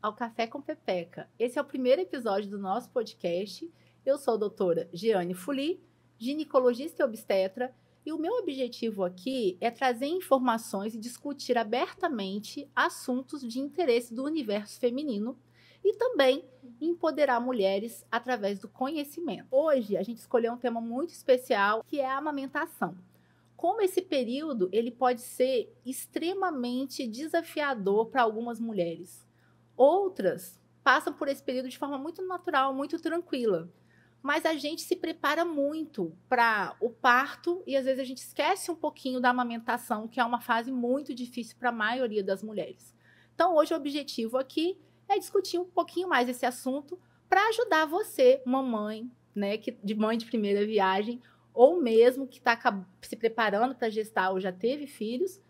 ao Café com Pepeca. Esse é o primeiro episódio do nosso podcast. Eu sou a doutora Giane Fuli, ginecologista e obstetra, e o meu objetivo aqui é trazer informações e discutir abertamente assuntos de interesse do universo feminino e também empoderar mulheres através do conhecimento. Hoje a gente escolheu um tema muito especial, que é a amamentação. Como esse período ele pode ser extremamente desafiador para algumas mulheres. Outras passam por esse período de forma muito natural, muito tranquila. Mas a gente se prepara muito para o parto e às vezes a gente esquece um pouquinho da amamentação, que é uma fase muito difícil para a maioria das mulheres. Então, hoje o objetivo aqui é discutir um pouquinho mais esse assunto para ajudar você, mamãe, né, de mãe de primeira viagem, ou mesmo que está se preparando para gestar ou já teve filhos,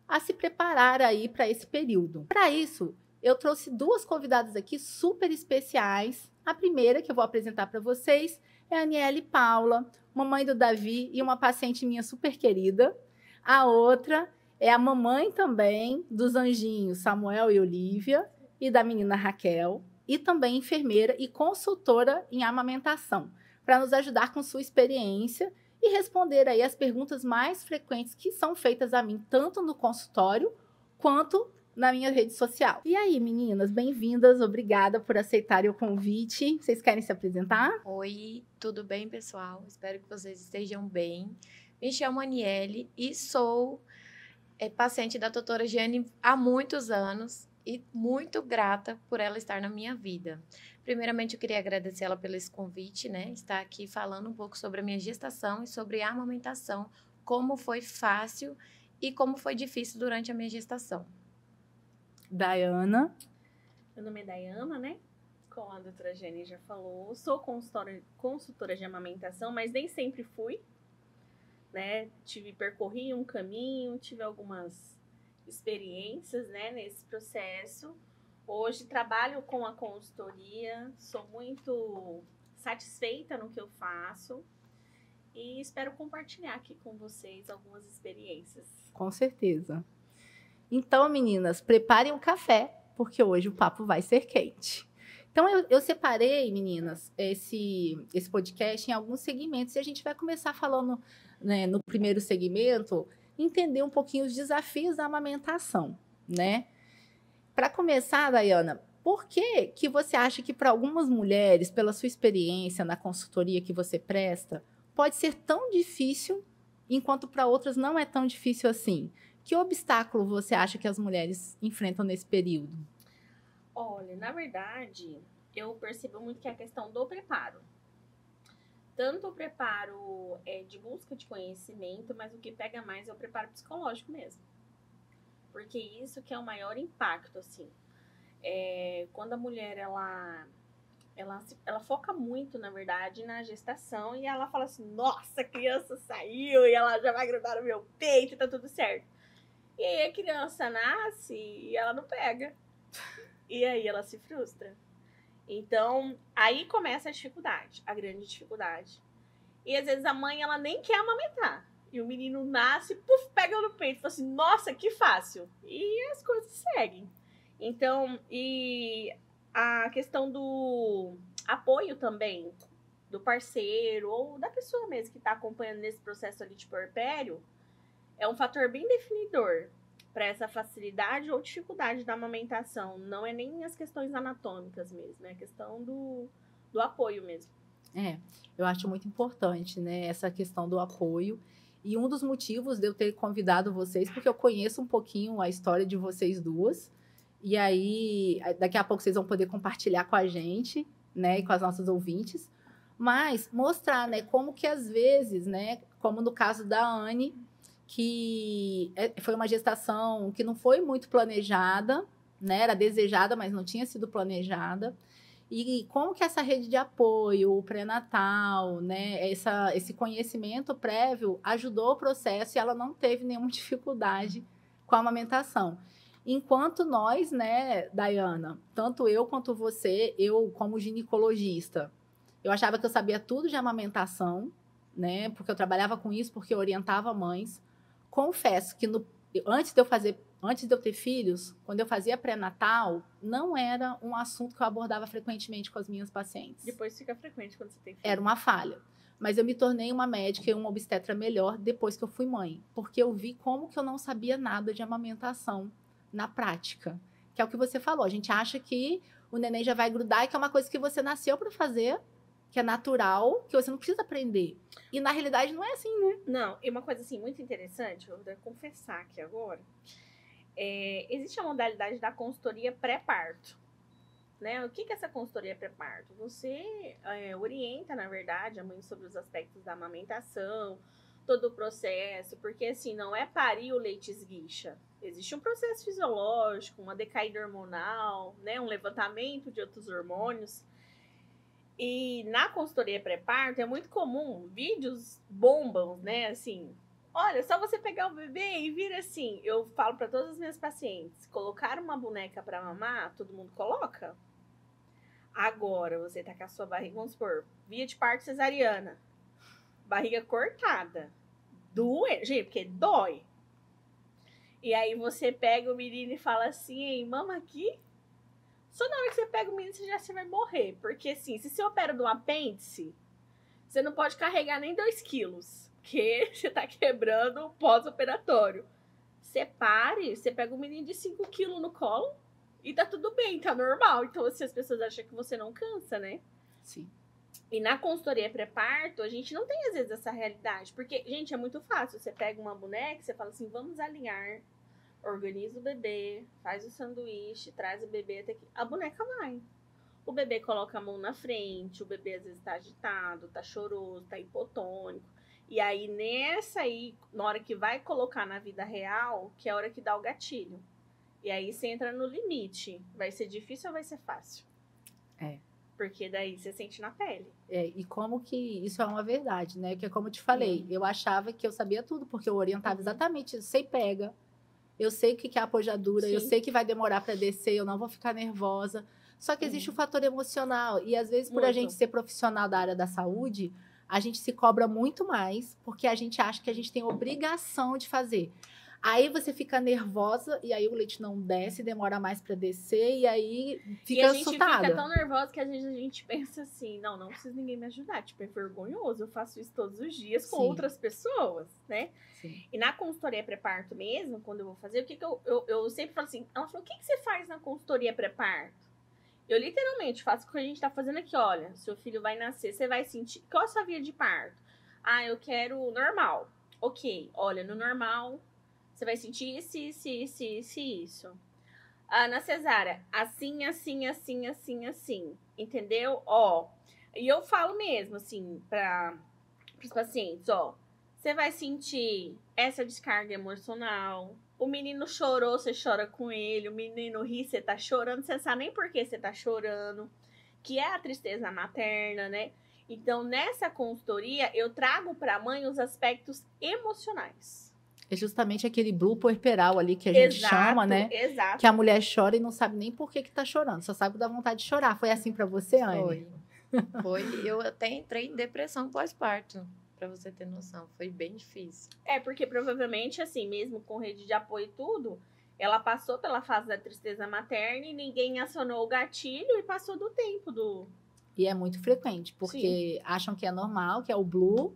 a se preparar aí para esse período. Para isso, eu trouxe duas convidadas aqui super especiais. A primeira que eu vou apresentar para vocês é a Aniele Paula, mamãe do Davi e uma paciente minha super querida. A outra é a mamãe também dos anjinhos Samuel e Olivia e da menina Raquel, e também enfermeira e consultora em amamentação, para nos ajudar com sua experiência e responder aí as perguntas mais frequentes que são feitas a mim, tanto no consultório quanto na minha rede social. E aí, meninas, bem-vindas, obrigada por aceitarem o convite. Vocês querem se apresentar? Oi, tudo bem, pessoal? Espero que vocês estejam bem. Me chamo Aniele e sou paciente da doutora Giane há muitos anos e muito grata por ela estar na minha vida. Primeiramente, eu queria agradecer ela pelo esse convite, né? Estar aqui falando um pouco sobre a minha gestação e sobre a amamentação, como foi fácil e como foi difícil durante a minha gestação. Dayana. Meu nome é Dayana, né? Como a doutora Giane já falou, sou consultora de amamentação, mas nem sempre fui, né? Percorri um caminho, tive algumas experiências, né, nesse processo. Hoje trabalho com a consultoria, sou muito satisfeita no que eu faço e espero compartilhar aqui com vocês algumas experiências. Com certeza. Então, meninas, preparem o café, porque hoje o papo vai ser quente. Então, eu separei, meninas, esse podcast em alguns segmentos e a gente vai começar falando, né, no primeiro segmento, entender um pouquinho os desafios da amamentação, né? Para começar, Dayana, por que você acha que para algumas mulheres, pela sua experiência na consultoria que você presta, pode ser tão difícil, enquanto para outras não é tão difícil assim? Que obstáculo você acha que as mulheres enfrentam nesse período? Olha, na verdade, eu percebo muito que é a questão do preparo. Tanto o preparo de busca de conhecimento, mas o que pega mais é o preparo psicológico mesmo. Porque isso que é o maior impacto, assim. Quando a mulher, ela foca muito, na verdade, na gestação e ela fala assim, nossa, a criança saiu e ela já vai grudar no meu peito e tá tudo certo. E aí a criança nasce e ela não pega. E aí ela se frustra. Então, aí começa a dificuldade, a grande dificuldade. E às vezes a mãe, ela nem quer amamentar. E o menino nasce, puf, pega no peito. Fala assim, nossa, que fácil. E as coisas seguem. Então, e a questão do apoio também, do parceiro ou da pessoa mesmo que está acompanhando nesse processo ali de puerpério, é um fator bem definidor para essa facilidade ou dificuldade da amamentação. Não é nem as questões anatômicas mesmo, é a questão do apoio mesmo. Eu acho muito importante, né, essa questão do apoio. E um dos motivos de eu ter convidado vocês, porque eu conheço um pouquinho a história de vocês duas. E aí, daqui a pouco vocês vão poder compartilhar com a gente, né, e com as nossas ouvintes. Mas mostrar, né, como que às vezes, né, como no caso da Anne, que foi uma gestação que não foi muito planejada, né? Era desejada, mas não tinha sido planejada. E como que essa rede de apoio, o pré-natal, né? Esse conhecimento prévio ajudou o processo e ela não teve nenhuma dificuldade com a amamentação. Enquanto nós, né, Dayana, tanto eu quanto você, eu como ginecologista, eu achava que eu sabia tudo de amamentação, né? Porque eu trabalhava com isso, porque eu orientava mães. Confesso que antes antes de eu ter filhos, quando eu fazia pré-natal, não era um assunto que eu abordava frequentemente com as minhas pacientes. Depois fica frequente quando você tem filho. Era uma falha. Mas eu me tornei uma médica e uma obstetra melhor depois que eu fui mãe. Porque eu vi como que eu não sabia nada de amamentação na prática. Que é o que você falou. A gente acha que o neném já vai grudar e que é uma coisa que você nasceu para fazer, que é natural, que você não precisa aprender. E na realidade não é assim, né? Não, e uma coisa assim muito interessante, eu vou confessar aqui agora, existe a modalidade da consultoria pré-parto. Né? O que é essa consultoria pré-parto? Você orienta, na verdade, a mãe sobre os aspectos da amamentação, todo o processo, porque assim, não é parir o leite esguicha. Existe um processo fisiológico, uma decaída hormonal, né? Um levantamento de outros hormônios. E na consultoria pré-parto é muito comum, vídeos bombam, né? Assim, olha, só você pegar o bebê e vir assim. Eu falo para todas as minhas pacientes, colocar uma boneca para mamar, todo mundo coloca. Agora, você tá com a sua barriga, vamos supor, via de parto cesariana, barriga cortada, gente, porque dói. E aí você pega o menino e fala assim, ei, mama aqui. Só na hora que você pega o menino, você vai morrer. Porque assim, se você opera do apêndice, você não pode carregar nem 2 quilos. Porque você tá quebrando o pós-operatório. Você pare, você pega um menino de 5 quilos no colo e tá tudo bem, tá normal. Então, assim, as pessoas acham que você não cansa, né? Sim. E na consultoria pré-parto, a gente não tem, às vezes, essa realidade. Porque, gente, é muito fácil. Você pega uma boneca, você fala assim, vamos alinhar, organiza o bebê, faz o sanduíche, traz o bebê até aqui. A boneca vai. O bebê coloca a mão na frente, o bebê às vezes tá agitado, tá choroso, tá hipotônico. E aí, na hora que vai colocar na vida real, que é a hora que dá o gatilho. E aí você entra no limite. Vai ser difícil ou vai ser fácil? Porque daí você sente na pele. E como que isso é uma verdade, né? Que é como eu te falei, eu achava que eu sabia tudo, porque eu orientava exatamente isso. Sei pega, eu sei o que é apoiadura, eu sei que vai demorar para descer, eu não vou ficar nervosa. Só que existe o fator emocional. E às vezes, por a gente ser profissional da área da saúde, a gente se cobra muito mais, porque a gente acha que a gente tem obrigação de fazer. Aí você fica nervosa, e aí o leite não desce, demora mais para descer, e aí fica assustada. E a gente fica tão nervosa que às vezes a gente pensa assim, não precisa ninguém me ajudar, tipo, é vergonhoso, eu faço isso todos os dias com outras pessoas, né? Sim. E na consultoria pré-parto mesmo, quando eu vou fazer, o que eu sempre falo assim, ela falou, o que você faz na consultoria pré-parto? Eu literalmente faço o que a gente tá fazendo aqui, olha, seu filho vai nascer, você vai sentir, qual é a sua via de parto? Ah, eu quero normal. Ok, olha, no normal, você vai sentir isso. Ah, na cesárea, assim, entendeu? Ó, e eu falo mesmo, assim, para os pacientes, ó, você vai sentir essa descarga emocional. O menino chorou, você chora com ele. O menino ri, você tá chorando. Você sabe nem por que você tá chorando. Que é a tristeza materna, né? Então, nessa consultoria, eu trago para a mãe os aspectos emocionais. É justamente aquele blue puerperal ali que a gente chama, né? Exato. Que a mulher chora e não sabe nem por que tá chorando. Só sabe que dá vontade de chorar. Foi assim para você, Anne? Foi. Eu até entrei em depressão pós-parto. Pra você ter noção, foi bem difícil. Porque provavelmente, assim, mesmo com rede de apoio e tudo, ela passou pela fase da tristeza materna e ninguém acionou o gatilho e passou do tempo do... E é muito frequente, porque acham que é normal, que é o blue,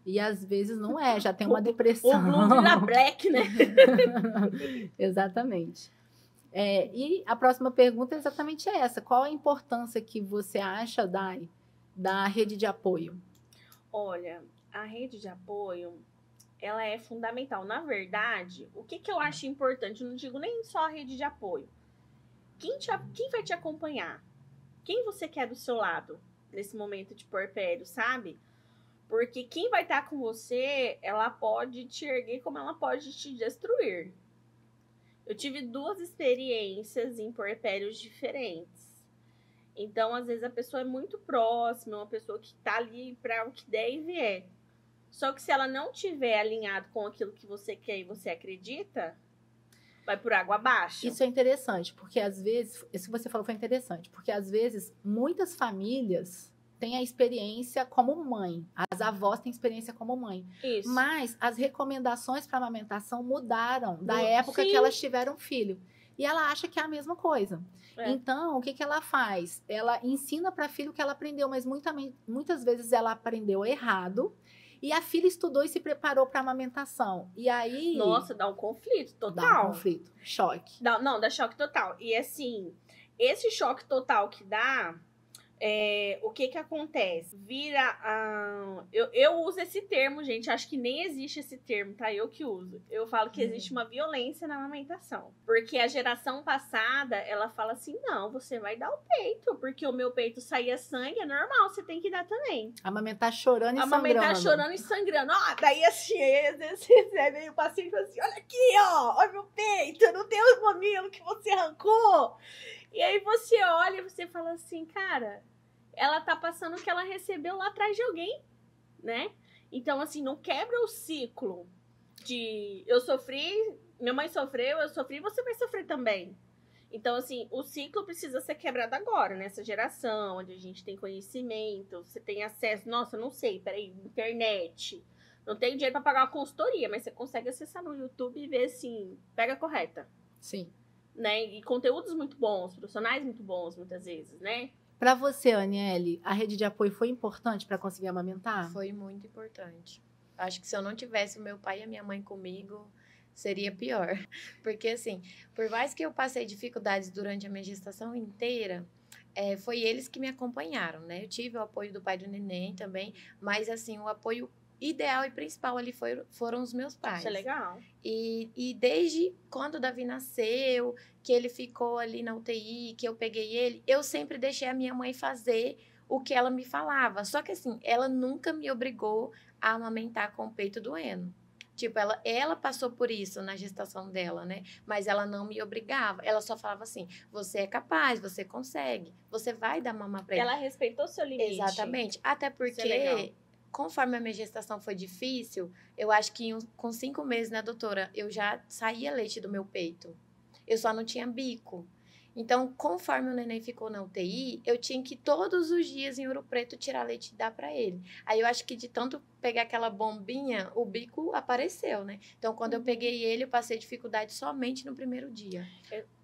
e às vezes não é, já tem uma depressão. O blue vira black, né? Exatamente. E a próxima pergunta é exatamente essa. Qual a importância que você acha, Dai, da rede de apoio? Olha, a rede de apoio, ela é fundamental. Na verdade, o que eu acho importante, eu não digo nem só a rede de apoio. Quem vai te acompanhar? Quem você quer do seu lado nesse momento de puerpério, sabe? Porque quem vai estar com você, ela pode te erguer como ela pode te destruir. Eu tive 2 experiências em puerpérios diferentes. Então, às vezes, a pessoa é muito próxima, uma pessoa que tá ali para o que der e vier. Só que se ela não tiver alinhado com aquilo que você quer e você acredita, vai por água abaixo. Isso é interessante, porque às vezes, isso que você falou foi interessante, porque às vezes muitas famílias tem a experiência como mãe. As avós têm experiência como mãe. Isso. Mas as recomendações para amamentação mudaram da época Sim. que elas tiveram filho. E ela acha que é a mesma coisa. É. Então, o que, que ela faz? Ela ensina para a filha o que ela aprendeu, mas muitas vezes ela aprendeu errado. E a filha estudou e se preparou para a amamentação. E aí... Nossa, dá um conflito total. Dá um conflito, choque. Dá choque total. E assim, esse choque total que dá, o que acontece? Eu uso esse termo, gente, acho que nem existe esse termo, tá? Eu que uso. Eu falo que existe uma violência na amamentação. Porque a geração passada, ela fala assim, não, você vai dar o peito, porque o meu peito saía sangue, é normal, você tem que dar também. Amamentar chorando e sangrando. Amamentar chorando e sangrando. Ó, daí assim, às vezes você vem o paciente e fala assim, olha aqui, ó, olha meu peito, não tem os mamilos que você arrancou. E aí você olha e você fala assim, cara, ela tá passando o que ela recebeu lá atrás de alguém, né? Então, assim, não quebra o ciclo de eu sofri, minha mãe sofreu, eu sofri, você vai sofrer também. Então, assim, o ciclo precisa ser quebrado agora, nessa geração, onde a gente tem conhecimento, você tem acesso, nossa, não sei, peraí, internet. Não tenho dinheiro pra pagar uma consultoria, mas você consegue acessar no YouTube e ver, assim, pega a correta. Sim. Né? E conteúdos muito bons, profissionais muito bons, muitas vezes, né? Para você, Aniele, a rede de apoio foi importante para conseguir amamentar? Foi muito importante. Acho que se eu não tivesse o meu pai e a minha mãe comigo, seria pior. Porque, assim, por mais que eu passei dificuldades durante a minha gestação inteira, foi eles que me acompanharam, né? Eu tive o apoio do pai do neném também, mas, assim, o apoio ideal e principal ali foram os meus pais. Isso é legal. E desde quando o Davi nasceu, que ele ficou ali na UTI, que eu peguei ele, eu sempre deixei a minha mãe fazer o que ela me falava. Só que assim, ela nunca me obrigou a amamentar com o peito doendo. Tipo, ela passou por isso na gestação dela, né? Mas ela não me obrigava. Ela só falava assim, você é capaz, você consegue, você vai dar mamar pra ele. Ela respeitou seu limite. Exatamente. Até porque... Conforme a minha gestação foi difícil, eu acho que com 5 meses, né, doutora, eu já saía leite do meu peito. Eu só não tinha bico. Então, conforme o neném ficou na UTI, eu tinha que todos os dias em Ouro Preto tirar leite e dar para ele. Aí eu acho que de tanto pegar aquela bombinha, o bico apareceu, né? Então, quando eu peguei ele, eu passei dificuldade somente no primeiro dia.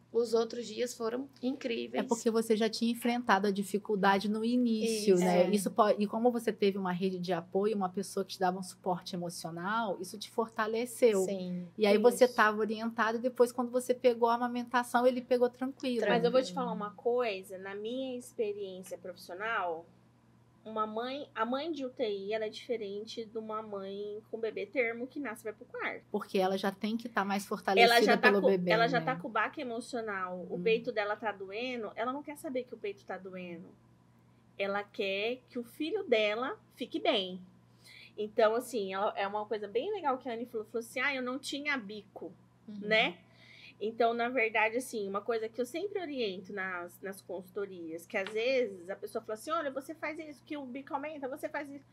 Os outros dias foram incríveis. É porque você já tinha enfrentado a dificuldade no início, Isso, né? E como você teve uma rede de apoio, uma pessoa que te dava um suporte emocional, isso te fortaleceu. Sim. E aí você estava orientado e depois, quando você pegou a amamentação, ele pegou tranquilo. Mas eu vou te falar uma coisa, na minha experiência profissional, a mãe de UTI, ela é diferente de uma mãe com bebê termo que nasce e vai pro quarto. Porque ela já tem que estar mais fortalecida pelo bebê, ela já né? tá com o baque emocional, o peito dela tá doendo, ela não quer saber que o peito tá doendo. Ela quer que o filho dela fique bem. Então, assim, é uma coisa bem legal que a Anne falou assim, eu não tinha bico, né? Então, na verdade, assim, uma coisa que eu sempre oriento nas consultorias, que às vezes a pessoa fala assim, olha, você faz isso, que o bico aumenta, você faz isso.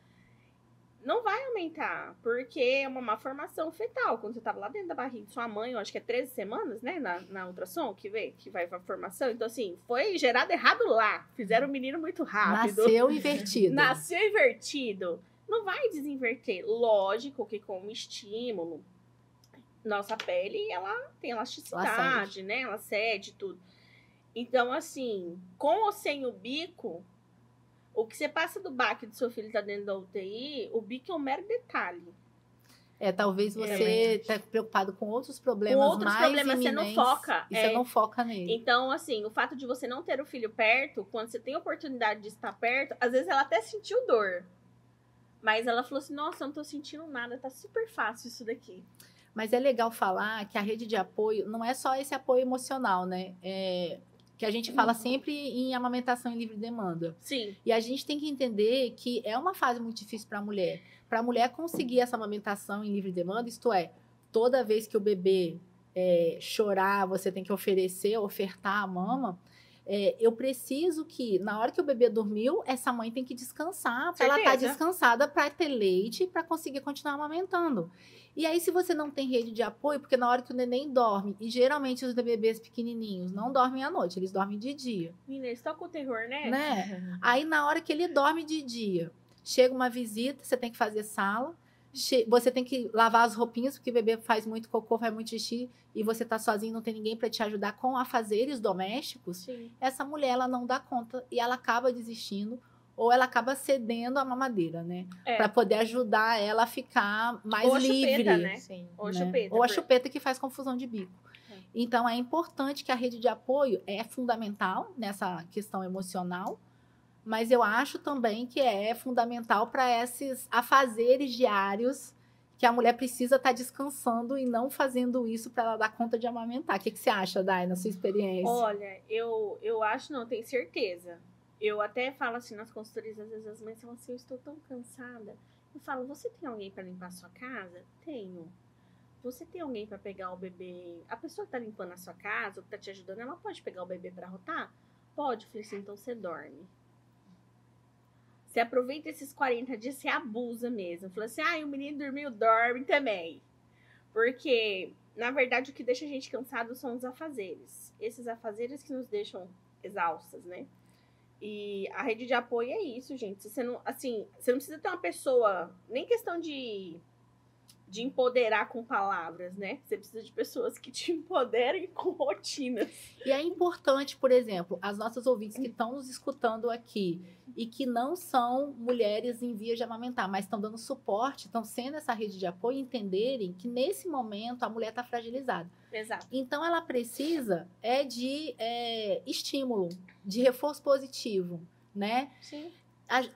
Não vai aumentar, porque é uma má formação fetal. Quando você tava lá dentro da barriga de sua mãe, eu acho que é 13 semanas, né, na ultrassom, que vai pra formação. Então, assim, foi gerado errado lá. Fizeram o menino muito rápido. Nasceu invertido. Nasceu invertido. Não vai desinverter. Lógico que com estímulo, nossa pele, ela tem elasticidade, né? Ela cede tudo. Então, assim, com ou sem o bico, o que você passa do baque do seu filho tá dentro da UTI, o bico é um mero detalhe. Talvez você tá preocupado com outros problemas com outros mais problemas, iminentes, você não foca. E você não foca nele. Então, assim, o fato de você não ter o filho perto, quando você tem a oportunidade de estar perto, às vezes ela até sentiu dor. Mas ela falou assim, nossa, eu não tô sentindo nada, tá super fácil isso daqui. Mas é legal falar que a rede de apoio não é só esse apoio emocional, né? Que a gente fala sempre em amamentação em livre demanda. Sim. E a gente tem que entender que é uma fase muito difícil para a mulher. Para a mulher conseguir essa amamentação em livre demanda, isto é, toda vez que o bebê chorar, você tem que ofertar a mama. eu preciso que, na hora que o bebê dormiu, essa mãe tem que descansar, para ela estar descansada para ter leite, para conseguir continuar amamentando. E aí, se você não tem rede de apoio, porque na hora que o neném dorme, e geralmente os bebês pequenininhos não dormem à noite, eles dormem de dia. Menina, eles tocam o terror, né? Aí, na hora que ele dorme de dia, chega uma visita, você tem que fazer sala, você tem que lavar as roupinhas, porque o bebê faz muito cocô, faz muito xixi, e você tá sozinho, não tem ninguém para te ajudar com afazeres domésticos. Sim. Essa mulher, ela não dá conta e ela acaba desistindo, ou ela acaba cedendo a mamadeira, né? Para poder ajudar ela a ficar mais ou livre. Chupeta, né? Sim. Ou né? chupeta. Ou a chupeta que faz confusão de bico. Então, é importante que a rede de apoio é fundamental nessa questão emocional, mas eu acho também que é fundamental para esses afazeres diários que a mulher precisa estar descansando e não fazendo isso para ela dar conta de amamentar. O que você acha, Dai, na sua experiência? Olha, eu acho, não, tenho certeza. Eu até falo assim nas consultorias, às vezes as mães falam assim, eu estou tão cansada. Eu falo, você tem alguém para limpar a sua casa? Tenho. Você tem alguém para pegar o bebê? A pessoa que tá limpando a sua casa, ou que tá te ajudando, ela pode pegar o bebê para rotar? Pode. Eu falei assim, então você dorme. Você aproveita esses 40 dias, você abusa mesmo. Falou assim, o menino dormiu, dorme também. Porque, na verdade, o que deixa a gente cansado são os afazeres. Esses afazeres que nos deixam exaustas, né? E a rede de apoio é isso, gente. Você não precisa ter uma pessoa, nem questão de empoderar com palavras, né? Você precisa de pessoas que te empoderem com rotinas. E é importante, por exemplo, as nossas ouvintes que estão nos escutando aqui e que não são mulheres em vias de amamentar, mas estão dando suporte, estão sendo essa rede de apoio, entenderem que nesse momento a mulher está fragilizada. Exato. Então ela precisa de estímulo, de reforço positivo, né? Sim.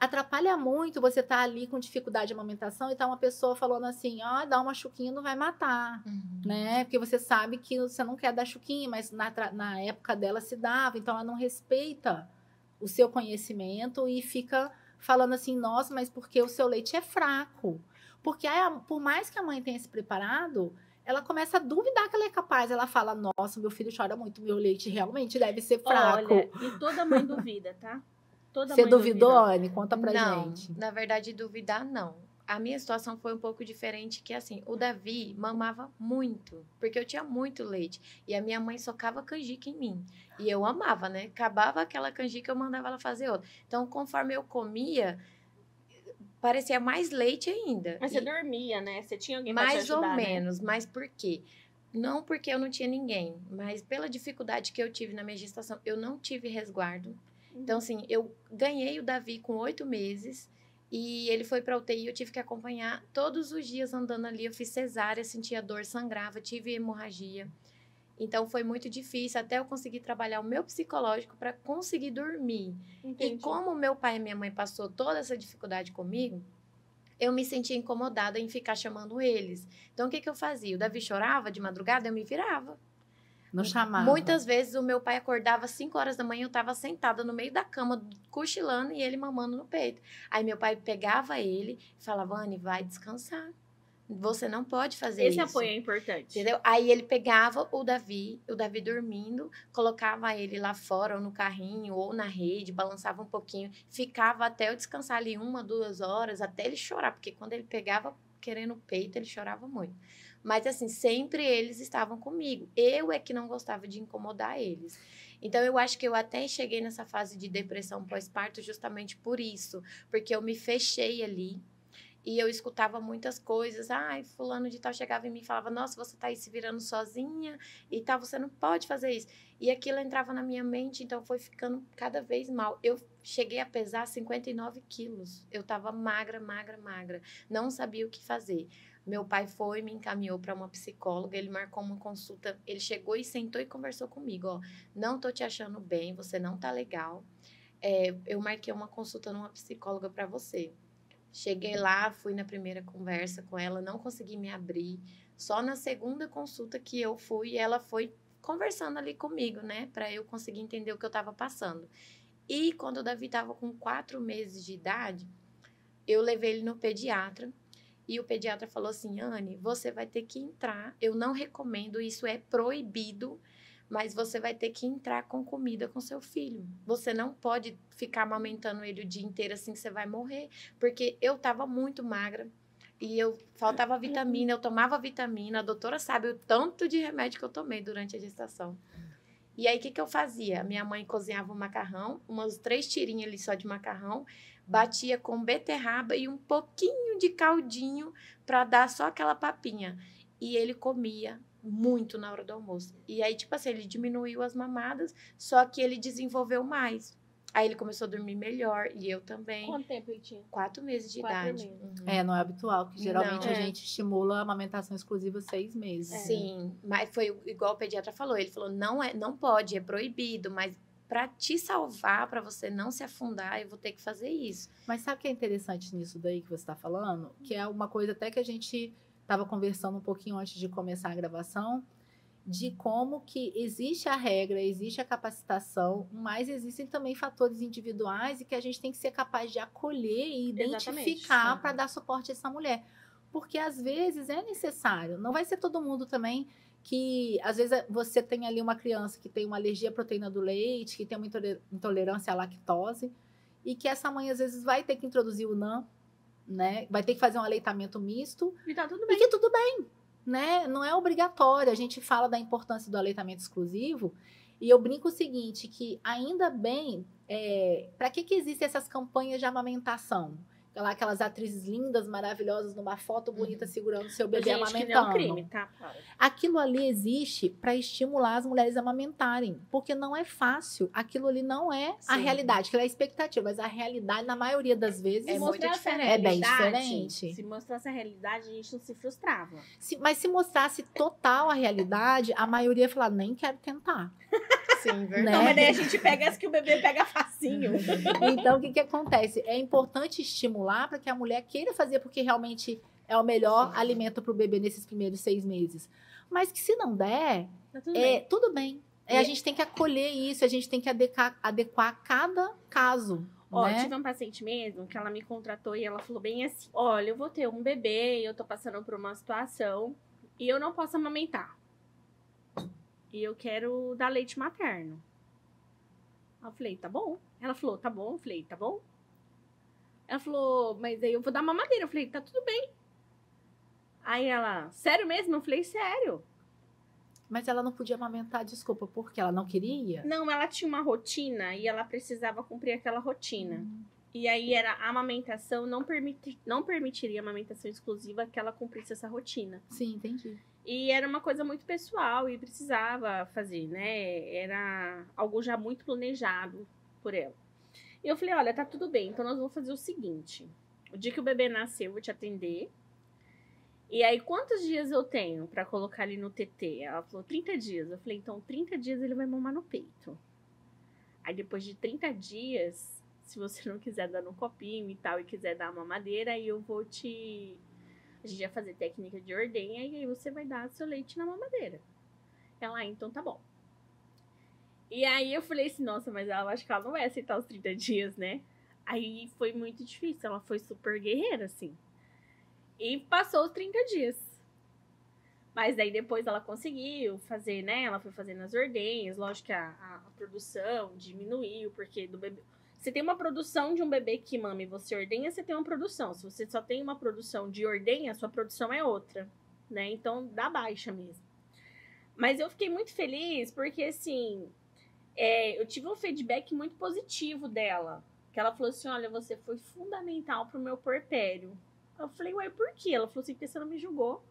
Atrapalha muito você estar ali com dificuldade de amamentação e tá uma pessoa falando assim, dá uma chuquinha não vai matar, né? Porque você sabe que você não quer dar chuquinha, mas na época dela se dava, então ela não respeita o seu conhecimento e fica falando assim, nossa, mas porque o seu leite é fraco? Porque por mais que a mãe tenha se preparado, ela começa a duvidar que ela é capaz. Ela fala, nossa, meu filho chora muito, meu leite realmente deve ser fraco. Olha, e toda mãe duvida, tá? Você duvidou, Anne? Conta pra gente. Não, na verdade, duvidar não. A minha situação foi um pouco diferente, que assim, o Davi mamava muito, porque eu tinha muito leite. E a minha mãe socava canjica em mim. E eu amava, né? Acabava aquela canjica, eu mandava ela fazer outra. Então, conforme eu comia, parecia mais leite ainda. Mas você dormia, né? Você tinha alguém pra te Mais ajudar, ou né? menos, mas por quê? Não porque eu não tinha ninguém, mas pela dificuldade que eu tive na minha gestação, eu não tive resguardo. Então, assim, eu ganhei o Davi com 8 meses e ele foi pra UTI, eu tive que acompanhar todos os dias andando ali. Eu fiz cesárea, sentia dor, sangrava, tive hemorragia. Então, foi muito difícil até eu conseguir trabalhar o meu psicológico para conseguir dormir. Entendi. E como meu pai e minha mãe passou toda essa dificuldade comigo, eu me sentia incomodada em ficar chamando eles. Então, o que eu fazia? O Davi chorava de madrugada, eu me virava. Não chamava. Muitas vezes o meu pai acordava às 5 horas da manhã, eu estava sentada no meio da cama, cochilando e ele mamando no peito. Aí meu pai pegava ele e falava, Anne, vai descansar. Você não pode fazer isso. Esse apoio é importante. Entendeu? Aí ele pegava o Davi dormindo, colocava ele lá fora, ou no carrinho, ou na rede, balançava um pouquinho, ficava até eu descansar ali 1, 2 horas, até ele chorar, porque quando ele pegava querendo o peito, ele chorava muito. Mas, assim, sempre eles estavam comigo. Eu é que não gostava de incomodar eles. Então, eu acho que eu até cheguei nessa fase de depressão pós-parto justamente por isso. Porque eu me fechei ali e eu escutava muitas coisas. Fulano de tal chegava em mim e falava, nossa, você tá aí se virando sozinha e tal, você não pode fazer isso. E aquilo entrava na minha mente, então foi ficando cada vez mal. Eu cheguei a pesar 59 quilos. Eu tava magra. Não sabia o que fazer. Meu pai me encaminhou para uma psicóloga, ele marcou uma consulta, ele chegou e sentou e conversou comigo, não tô te achando bem, você não tá legal, eu marquei uma consulta numa psicóloga para você. Cheguei lá, fui na primeira conversa com ela, não consegui me abrir, só na segunda consulta que eu fui, ela foi conversando ali comigo, né, para eu conseguir entender o que eu tava passando. E quando o Davi tava com 4 meses de idade, eu levei ele no pediatra. E o pediatra falou assim, Anne, você vai ter que entrar. Eu não recomendo, isso é proibido, mas você vai ter que entrar com comida com seu filho. Você não pode ficar amamentando ele o dia inteiro assim que você vai morrer. Porque eu tava muito magra e faltava vitamina, eu tomava vitamina. A doutora sabe o tanto de remédio que eu tomei durante a gestação. E aí, o que eu fazia? Minha mãe cozinhava um macarrão, umas 3 tirinhas ali só de macarrão, batia com beterraba e um pouquinho de caldinho para dar só aquela papinha. E ele comia muito na hora do almoço. E aí, tipo assim, ele diminuiu as mamadas, só que ele desenvolveu mais. Aí ele começou a dormir melhor, e eu também. Quanto tempo ele tinha? 4 meses de 4 idade. meses. Uhum. Não é habitual, porque geralmente Não. a gente estimula a amamentação exclusiva 6 meses. Sim, mas foi igual o pediatra falou. Ele falou, não pode, é proibido, mas para te salvar, para você não se afundar, eu vou ter que fazer isso. Mas sabe o que é interessante nisso daí que você está falando? Que é uma coisa até que a gente estava conversando um pouquinho antes de começar a gravação, de como que existe a regra, existe a capacitação, mas existem também fatores individuais e que a gente tem que ser capaz de acolher e identificar para dar suporte a essa mulher. Porque às vezes é necessário, não vai ser todo mundo também que, às vezes, você tem ali uma criança que tem uma alergia à proteína do leite, que tem uma intolerância à lactose, e que essa mãe, às vezes, vai ter que introduzir o NAN, né? Vai ter que fazer um aleitamento misto. E tá tudo bem. E que tudo bem, né? Não é obrigatório. A gente fala da importância do aleitamento exclusivo, e eu brinco o seguinte, que ainda bem, para que existem essas campanhas de amamentação? Aquelas atrizes lindas, maravilhosas, numa foto bonita, segurando seu bebê amamentando. Que não é um crime, tá? Aquilo ali existe para estimular as mulheres a amamentarem, porque não é fácil. Aquilo ali não é a realidade, aquilo é a expectativa, mas a realidade, na maioria das vezes, é muito diferente. É bem diferente. Se mostrasse a realidade, a gente não se frustrava. Mas se mostrasse total a realidade, a maioria ia falar, nem quero tentar. Sim, verdade. Né? Não, mas daí a gente pega as que o bebê pega facinho. Então, o que acontece? É importante estimular para que a mulher queira fazer, porque realmente é o melhor alimento para o bebê nesses primeiros 6 meses. Mas que se não der, Tá tudo bem. tudo bem. A gente tem que acolher isso, a gente tem que adequar cada caso. Ó, né? tive um paciente mesmo que ela me contratou e ela falou bem assim: olha, eu vou ter um bebê e eu tô passando por uma situação e eu não posso amamentar. E eu quero dar leite materno. Eu falei, tá bom. Ela falou, tá bom. Eu falei, tá bom. Ela falou, mas aí eu vou dar mamadeira. Eu falei, tá tudo bem. Aí ela, sério mesmo? Eu falei, sério. Mas ela não podia amamentar, desculpa, porque ela não queria? Não, ela tinha uma rotina e ela precisava cumprir aquela rotina. E aí era a amamentação, não permitiria a amamentação exclusiva que ela cumprisse essa rotina. Sim, entendi. E era uma coisa muito pessoal e precisava fazer, né? Era algo já muito planejado por ela. E eu falei, olha, tá tudo bem, então nós vamos fazer o seguinte. O dia que o bebê nascer, eu vou te atender. E aí, quantos dias eu tenho pra colocar ali no TT? Ela falou, 30 dias. Eu falei, então 30 dias ele vai mamar no peito. Aí depois de 30 dias, se você não quiser dar no copinho e tal, e quiser dar uma mamadeira, aí eu vou a gente vai fazer técnica de ordenha e aí você vai dar seu leite na mamadeira. Ela, então tá bom. E aí eu falei assim, nossa, mas ela acho que ela não vai aceitar os 30 dias, né? Aí foi muito difícil, ela foi super guerreira, assim. E passou os 30 dias. Mas daí depois ela conseguiu fazer, né? Ela foi fazendo as ordenhas, lógico que a produção diminuiu, porque do bebê... Você tem uma produção de um bebê que mama e você ordenha, você tem uma produção. Se você só tem uma produção de ordenha, a sua produção é outra, né? Então, dá baixa mesmo. Mas eu fiquei muito feliz porque, assim, eu tive um feedback muito positivo dela. Que ela falou assim, olha, você foi fundamental pro meu puerpério. Eu falei, ué, por quê? Ela falou assim, porque você não me julgou.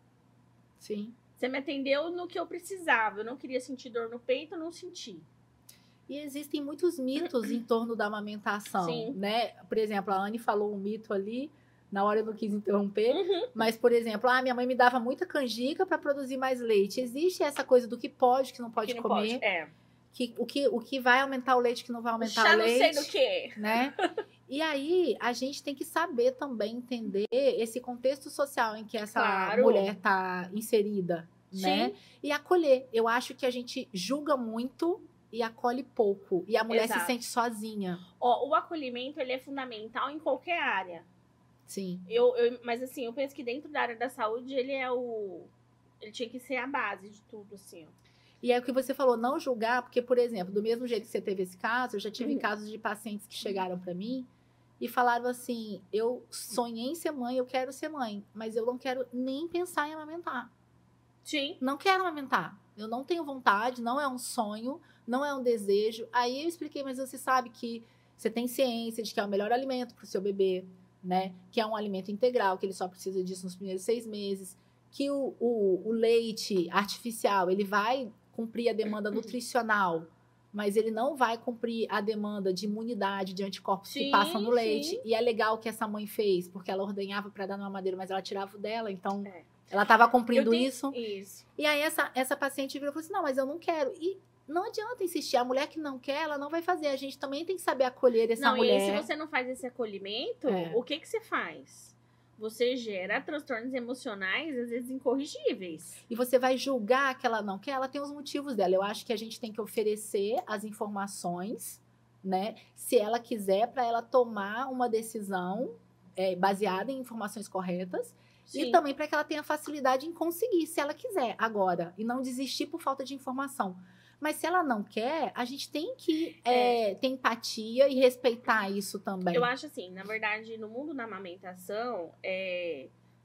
Sim. Você me atendeu no que eu precisava. Eu não queria sentir dor no peito, eu não senti. E existem muitos mitos em torno da amamentação, Sim. né? Por exemplo, a Anne falou um mito ali, na hora eu não quis interromper, mas, por exemplo, minha mãe me dava muita canjica para produzir mais leite. Existe essa coisa do que pode, que não pode que não comer, pode. o que vai aumentar o leite, que não vai aumentar Já o leite. não sei do que. Né? E aí, a gente tem que saber também entender esse contexto social em que essa mulher está inserida, né? E acolher. Eu acho que a gente julga muito e acolhe pouco. E a mulher se sente sozinha. Ó, o acolhimento, ele é fundamental em qualquer área. Sim. Mas assim, eu penso que dentro da área da saúde, ele tinha que ser a base de tudo, assim, ó. E é o que você falou, não julgar, porque, por exemplo, do mesmo jeito que você teve esse caso, eu já tive casos de pacientes que chegaram para mim e falaram assim, eu sonhei em ser mãe, eu quero ser mãe, mas eu não quero nem pensar em amamentar. Sim. Não quero amamentar. Eu não tenho vontade, não é um sonho, não é um desejo. Aí eu expliquei, mas você sabe que você tem ciência de que é o melhor alimento para o seu bebê, né? Que é um alimento integral, que ele só precisa disso nos primeiros 6 meses. Que o leite artificial, ele vai cumprir a demanda nutricional, mas ele não vai cumprir a demanda de imunidade, de anticorpos que passam no leite. Sim. E é legal o que essa mãe fez, porque ela ordenhava para dar na mamadeira, mas ela tirava o dela, então... Ela estava cumprindo isso. E aí essa paciente virou e falou assim, não, mas eu não quero. E não adianta insistir. A mulher que não quer, ela não vai fazer. A gente também tem que saber acolher essa mulher. E se você não faz esse acolhimento, o que você faz? Você gera transtornos emocionais, às vezes incorrigíveis. E você vai julgar que ela não quer, ela tem os motivos dela. Eu acho que a gente tem que oferecer as informações, né? Se ela quiser, para ela tomar uma decisão baseada em informações corretas. Sim. E também para que ela tenha facilidade em conseguir, se ela quiser, agora. E não desistir por falta de informação. Mas se ela não quer, a gente tem que ter empatia e respeitar isso também. Eu acho assim, na verdade, no mundo da amamentação,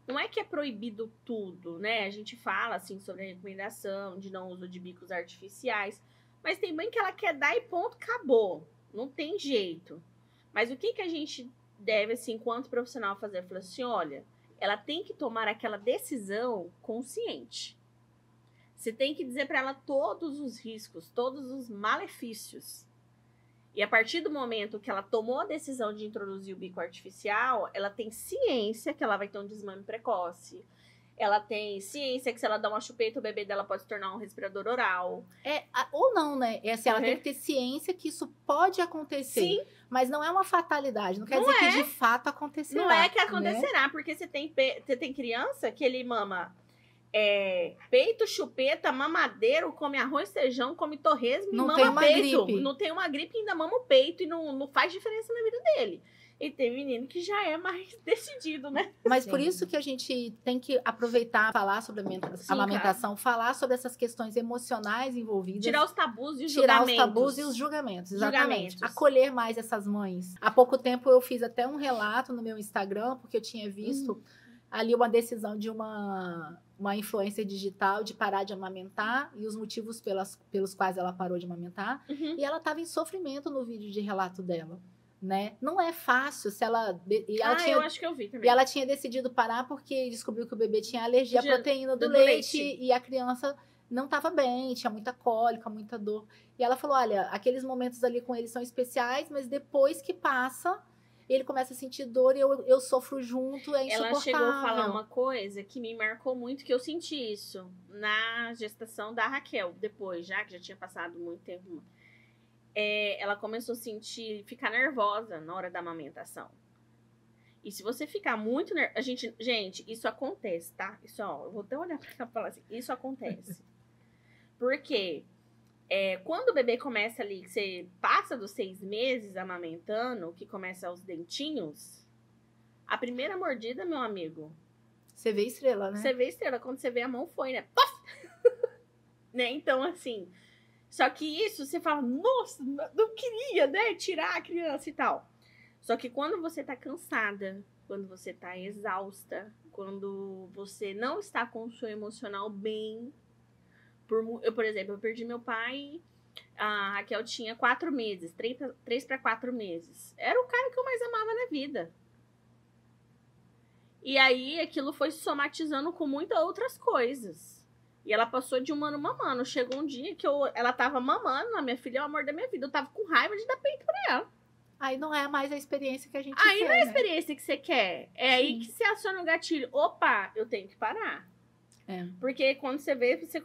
não é que é proibido tudo, né? A gente fala, assim, sobre a recomendação de não uso de bicos artificiais. Mas tem mãe que ela quer dar e ponto, acabou. Não tem jeito. Mas o que a gente deve, assim, enquanto profissional fazer? Eu falo assim, olha... Ela tem que tomar aquela decisão consciente. Você tem que dizer para ela todos os riscos, todos os malefícios. E a partir do momento que ela tomou a decisão de introduzir o bico artificial, ela tem ciência que ela vai ter um desmame precoce. Ela tem ciência que se ela dar uma chupeta, o bebê dela pode se tornar um respirador oral. Ou não, né? Assim, ela tem que ter ciência que isso pode acontecer. Sim. Mas não é uma fatalidade. Não quer dizer que de fato acontecerá. Não é que acontecerá, né? Porque você tem criança que ele mama peito, chupeta, mamadeiro, come arroz, feijão, come torresmo e mama peito. Gripe. Não tem uma gripe, ainda mama o peito e não faz diferença na vida dele. E tem menino que já é mais decidido, né? Mas por isso que a gente tem que aproveitar, falar sobre a amamentação, falar sobre essas questões emocionais envolvidas. Tirar os tabus e os julgamentos. Tirar os tabus e os julgamentos, exatamente. Acolher mais essas mães. Há pouco tempo eu fiz até um relato no meu Instagram, porque eu tinha visto ali uma decisão de uma influencer digital de parar de amamentar e os motivos pelos quais ela parou de amamentar. E ela estava em sofrimento no vídeo de relato dela. Né? Não é fácil se ela... eu acho que eu vi também. E ela tinha decidido parar porque descobriu que o bebê tinha alergia à proteína do leite e a criança não estava bem, tinha muita cólica, muita dor. E ela falou, olha, aqueles momentos ali com ele são especiais, mas depois que passa, ele começa a sentir dor e eu sofro junto, é insuportável. Ela chegou a falar uma coisa que me marcou muito, que eu senti isso na gestação da Raquel, depois, já que já tinha passado muito tempo. Ela começou a ficar nervosa na hora da amamentação. E se você ficar muito nervosa... Gente, isso acontece, tá? Isso, eu vou até olhar pra cá e falar assim, isso acontece. Porque quando o bebê começa ali, que você passa dos 6 meses amamentando, que começa os dentinhos, a primeira mordida, meu amigo... Você vê estrela, né? Você vê estrela, quando você vê a mão foi, né? Né? Então, assim... Só que isso, você fala, nossa, não queria, né, tirar a criança e tal. Só que quando você tá cansada, quando você tá exausta, quando você não está com o seu emocional bem... por exemplo, eu perdi meu pai, a Raquel tinha 4 meses, 3 para 4 meses. Era o cara que eu mais amava na vida. E aí, aquilo foi somatizando com muitas outras coisas. E ela passou de um ano mamando. Chegou um dia que ela tava mamando, a minha filha é o amor da minha vida. Eu tava com raiva de dar peito pra ela. Aí não é mais a experiência que a gente quer. Aí não é a experiência que você quer. Aí que você aciona o gatilho. Opa, eu tenho que parar. Porque quando você vê, você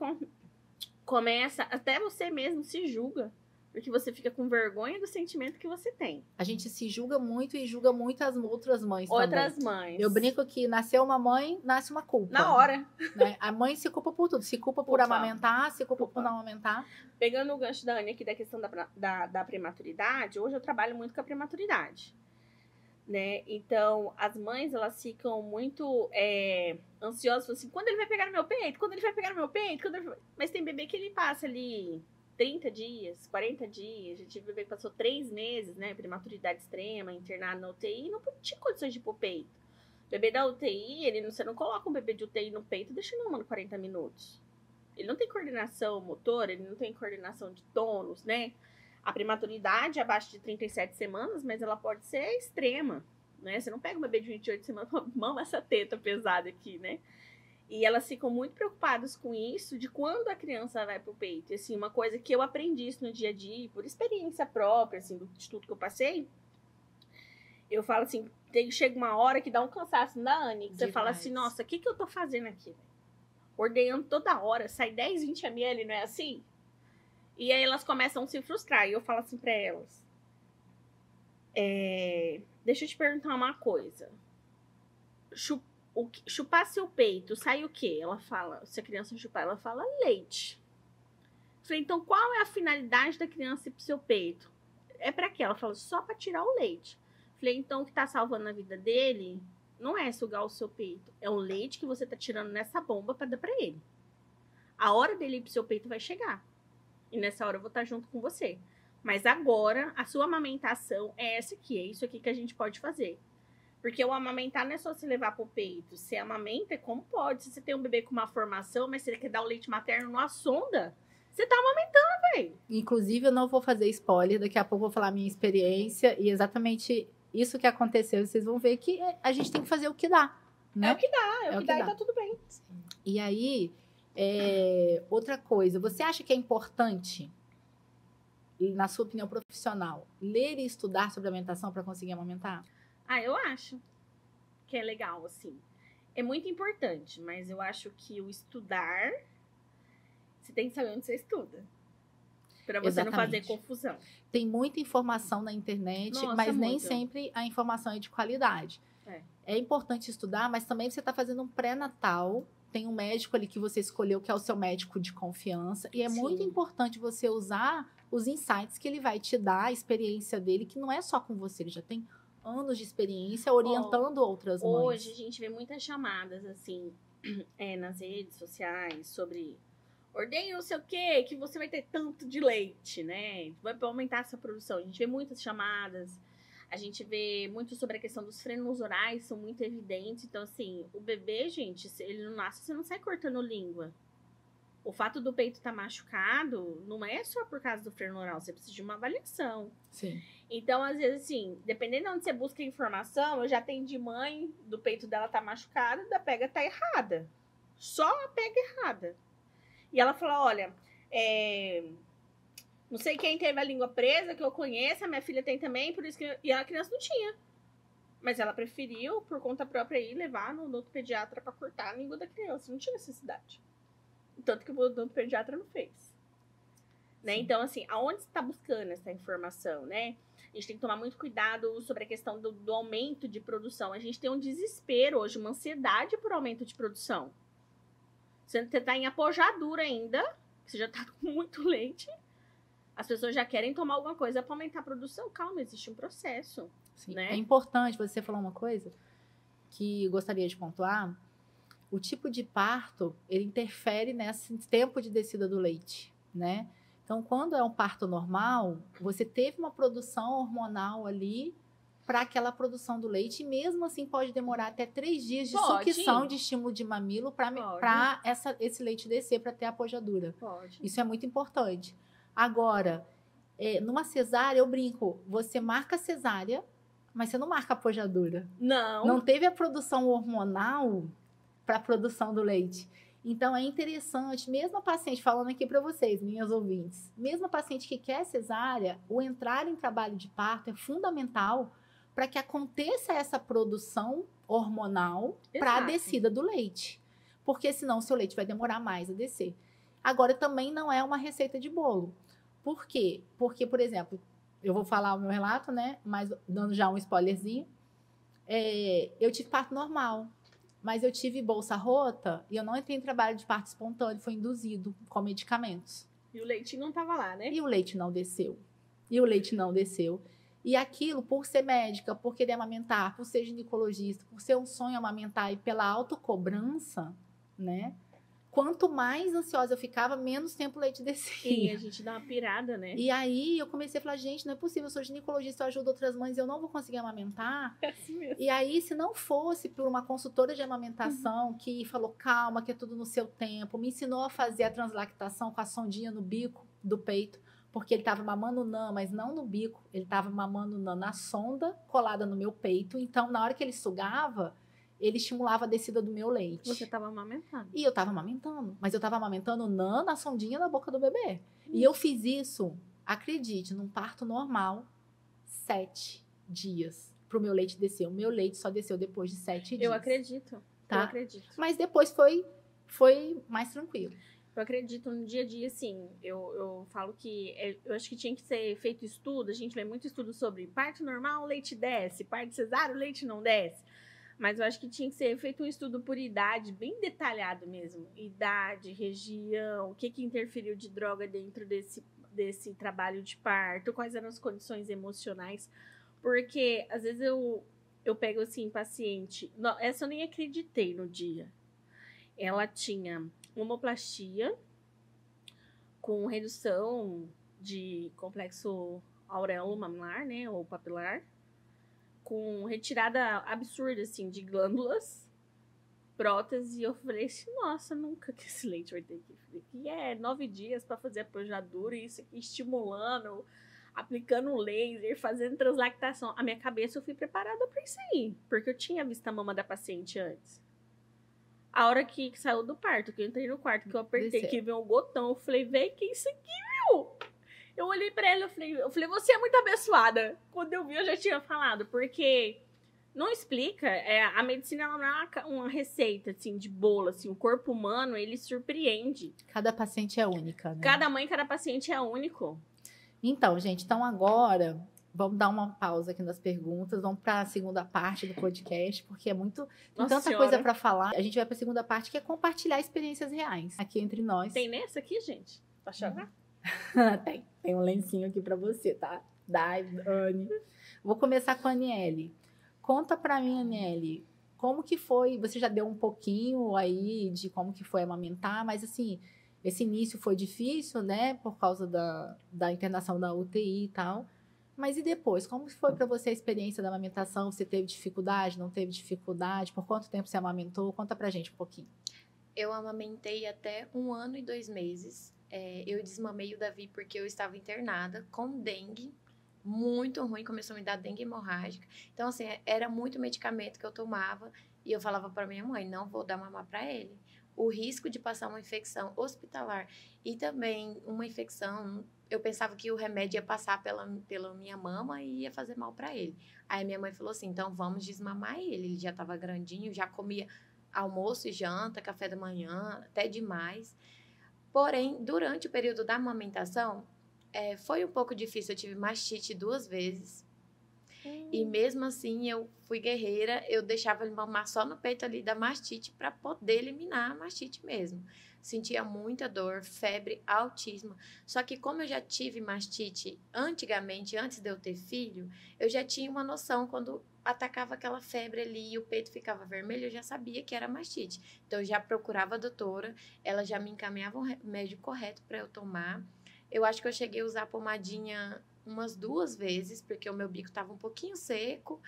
começa... Até você mesmo se julga. Porque você fica com vergonha do sentimento que você tem. A gente se julga muito e julga muito as outras mães Outras também. mães. Eu brinco que nasceu uma mãe, nasce uma culpa. Na hora. Né? A mãe se culpa por tudo. Se culpa por amamentar, se culpa por não amamentar. Pegando o gancho da Anny aqui da questão da prematuridade, hoje eu trabalho muito com a prematuridade. né? Então, as mães, elas ficam muito ansiosas, assim, quando ele vai pegar no meu peito? Quando ele vai pegar no meu peito? Mas tem bebê que ele passa ali 30 dias, 40 dias. A gente tive bebê que passou 3 meses, né? Prematuridade extrema, internado na UTI, não tinha condições de ir pro peito. O bebê da UTI, você não coloca um bebê de UTI no peito deixando uma 40 minutos. Ele não tem coordenação motora, ele não tem coordenação de tônus, né? A prematuridade é abaixo de 37 semanas, mas ela pode ser extrema, né? Você não pega um bebê de 28 semanas e mama essa teta pesada aqui, né? E elas ficam muito preocupadas com isso, de quando a criança vai pro peito. E, assim, uma coisa que eu aprendi isso no dia a dia, por experiência própria, assim, do estudo que eu passei, eu falo assim, chega uma hora que dá um cansaço da Anne, que você fala assim, nossa, o que eu tô fazendo aqui? Ordenhando toda hora, sai 10, 20 ml, não é assim? E aí elas começam a se frustrar. E eu falo assim pra elas, deixa eu te perguntar uma coisa. Chupar seu peito, sai o quê? Ela fala, se a criança chupar, ela fala leite. Eu falei, então qual é a finalidade da criança ir pro seu peito? É pra quê? Ela fala, só pra tirar o leite. Eu falei, então o que tá salvando a vida dele não é sugar o seu peito, é o leite que você tá tirando nessa bomba pra dar pra ele. A hora dele ir pro seu peito vai chegar. E nessa hora eu vou estar junto com você. Mas agora, a sua amamentação é essa aqui. É isso aqui que a gente pode fazer. Porque o amamentar não é só se levar pro peito. Você amamenta é como pode. Se você tem um bebê com uma formação, mas você quer dar o leite materno numa sonda, você tá amamentando, velho. Inclusive, eu não vou fazer spoiler. Daqui a pouco eu vou falar a minha experiência. E exatamente isso que aconteceu. Vocês vão ver que a gente tem que fazer o que dá. Né? É o que dá. É o que dá e tá tudo bem. E aí... outra coisa, você acha que é importante, na sua opinião profissional, ler e estudar sobre alimentação para conseguir amamentar? Eu acho que é legal, assim. É muito importante, mas eu acho que o estudar, você tem que saber onde você estuda. Para você não fazer confusão. Tem muita informação na internet, mas nem sempre a informação é de qualidade. É importante estudar, mas também você está fazendo um pré-natal. Tem um médico ali que você escolheu, que é o seu médico de confiança. E é muito importante você usar os insights que ele vai te dar, a experiência dele, que não é só com você, ele já tem anos de experiência orientando outras mães. Hoje a gente vê muitas chamadas, assim, nas redes sociais, sobre ordenha não sei o quê, que você vai ter tanto de leite, né? Vai aumentar essa produção. A gente vê muitas chamadas. A gente vê muito sobre a questão dos frenos orais, são muito evidentes. Então, assim, o bebê, gente, ele não nasce, você não sai cortando língua. O fato do peito estar machucado não é só por causa do freno oral, você precisa de uma avaliação. Sim. Então, às vezes, assim, dependendo de onde você busca informação, eu já atendi mãe do peito dela tá machucado, da pega tá errada. Só a pega errada. E ela falou, olha, não sei quem teve a língua presa, que eu conheço, a minha filha tem também, por isso que... E a criança não tinha. Mas ela preferiu, por conta própria, ir levar no odontopediatra para cortar a língua da criança. Não tinha necessidade. Tanto que o odontopediatra não fez. Né? Então, assim, aonde você está buscando essa informação, né? A gente tem que tomar muito cuidado sobre a questão do aumento de produção. A gente tem um desespero hoje, uma ansiedade por aumento de produção. Você está em apojadura ainda, você já está com muito leite. As pessoas já querem tomar alguma coisa para aumentar a produção. Calma, existe um processo. Sim, né? É importante você falar uma coisa que eu gostaria de pontuar. O tipo de parto, ele interfere nesse tempo de descida do leite, né? Então, quando é um parto normal, você teve uma produção hormonal ali para aquela produção do leite, e mesmo assim pode demorar até 3 dias de sucção de estímulo de mamilo para esse leite descer, para ter a apojadura. Pode. Isso é muito importante. Agora, numa cesárea, eu brinco, você marca cesárea, mas você não marca apojadura. Não teve a produção hormonal para a produção do leite. Então, é interessante, mesmo a paciente, falando aqui para vocês, minhas ouvintes, mesmo a paciente que quer cesárea, o entrar em trabalho de parto é fundamental para que aconteça essa produção hormonal para a descida do leite. Porque senão o seu leite vai demorar mais a descer. Agora, também não é uma receita de bolo. Por quê? Porque, por exemplo, eu vou falar o meu relato, né? Mas dando já um spoilerzinho. Eu tive parto normal, mas eu tive bolsa rota e eu não entrei em trabalho de parto espontâneo, foi induzido com medicamentos. E o leite não estava lá, né? E o leite não desceu. E aquilo, por ser médica, por querer amamentar, por ser ginecologista, por ser um sonho amamentar e pela autocobrança, né? Quanto mais ansiosa eu ficava, menos tempo o leite descia. E a gente dá uma pirada, né? E aí eu comecei a falar, gente, não é possível, eu sou ginecologista, eu ajudo outras mães, eu não vou conseguir amamentar. É assim mesmo. E aí, se não fosse por uma consultora de amamentação que falou, calma, que é tudo no seu tempo, me ensinou a fazer a translactação com a sondinha no bico do peito, porque ele estava mamando NAN, mas não no bico, ele estava mamando NAN na sonda colada no meu peito. Então, na hora que ele sugava, ele estimulava a descida do meu leite. Você estava amamentando. E eu estava amamentando, mas eu estava amamentando NAN na sondinha da boca do bebê. E eu fiz isso, acredite, num parto normal, 7 dias pro meu leite descer. O meu leite só desceu depois de 7 dias. Eu acredito. Tá? Eu acredito. Mas depois foi mais tranquilo. Eu acredito no dia a dia, sim. Eu falo que eu acho que tinha que ser feito estudo. A gente vê muito estudo sobre parto normal, o leite desce. Parto cesárea, o leite não desce. Mas eu acho que tinha que ser feito um estudo por idade, bem detalhado mesmo. Idade, região, o que interferiu de droga dentro desse trabalho de parto, quais eram as condições emocionais. Porque, às vezes, eu pego, assim, paciente... Não, essa eu nem acreditei no dia. Ela tinha homoplastia com redução de complexo auréolo mamular, né, ou papilar, com retirada absurda, assim, de glândulas, prótese, e eu falei assim, nossa, nunca que esse leite vai ter que é 9 dias para fazer a pojadura, e isso aqui estimulando, aplicando laser, fazendo translactação. A minha cabeça eu fui preparada para isso aí, porque eu tinha visto a mama da paciente antes. A hora que saiu do parto, que eu entrei no quarto, que eu apertei, que veio um gotão, eu falei, véi, que isso aqui, meu? Eu olhei pra ela, eu falei, você é muito abençoada. Quando eu vi, eu já tinha falado, porque não explica, a medicina ela não é uma receita, assim, de bolo, assim, o corpo humano, ele surpreende. Cada paciente é única, né? Cada mãe, cada paciente é único. Então, gente, então agora vamos dar uma pausa aqui nas perguntas, vamos para a segunda parte do podcast, porque tem Nossa tanta senhora. coisa para falar. A gente vai para a segunda parte, que é compartilhar experiências reais aqui entre nós. Tem nessa aqui, gente? Pra chorar? Tem um lencinho aqui para você, tá? Anne. Vou começar com a Aniele. Conta para mim, Aniele, como que foi? Você já deu um pouquinho aí de como que foi amamentar, mas assim, esse início foi difícil, né? Por causa da internação da UTI e tal. Mas e depois? Como foi para você a experiência da amamentação? Você teve dificuldade? Não teve dificuldade? Por quanto tempo você amamentou? Conta pra gente um pouquinho. Eu amamentei até 1 ano e 2 meses. Eu desmamei o Davi porque eu estava internada com dengue, muito ruim, começou a me dar dengue hemorrágica. Então, assim, era muito medicamento que eu tomava e eu falava para minha mãe, não vou dar mamar para ele. O risco de passar uma infecção hospitalar e também uma infecção, eu pensava que o remédio ia passar pela minha mama e ia fazer mal para ele. Aí minha mãe falou assim, então vamos desmamar ele já estava grandinho, já comia almoço e janta, café da manhã, até demais. Porém, durante o período da amamentação, foi um pouco difícil. Eu tive mastite 2 vezes. E mesmo assim, eu fui guerreira. Eu deixava ele mamar só no peito ali da mastite para poder eliminar a mastite mesmo. Sentia muita dor, febre altíssima. Só que como eu já tive mastite antigamente, antes de eu ter filho, eu já tinha uma noção quando atacava aquela febre ali e o peito ficava vermelho, eu já sabia que era mastite. Então, eu já procurava a doutora, ela já me encaminhava o remédio correto para eu tomar. Eu acho que eu cheguei a usar a pomadinha umas 2 vezes, porque o meu bico estava um pouquinho seco,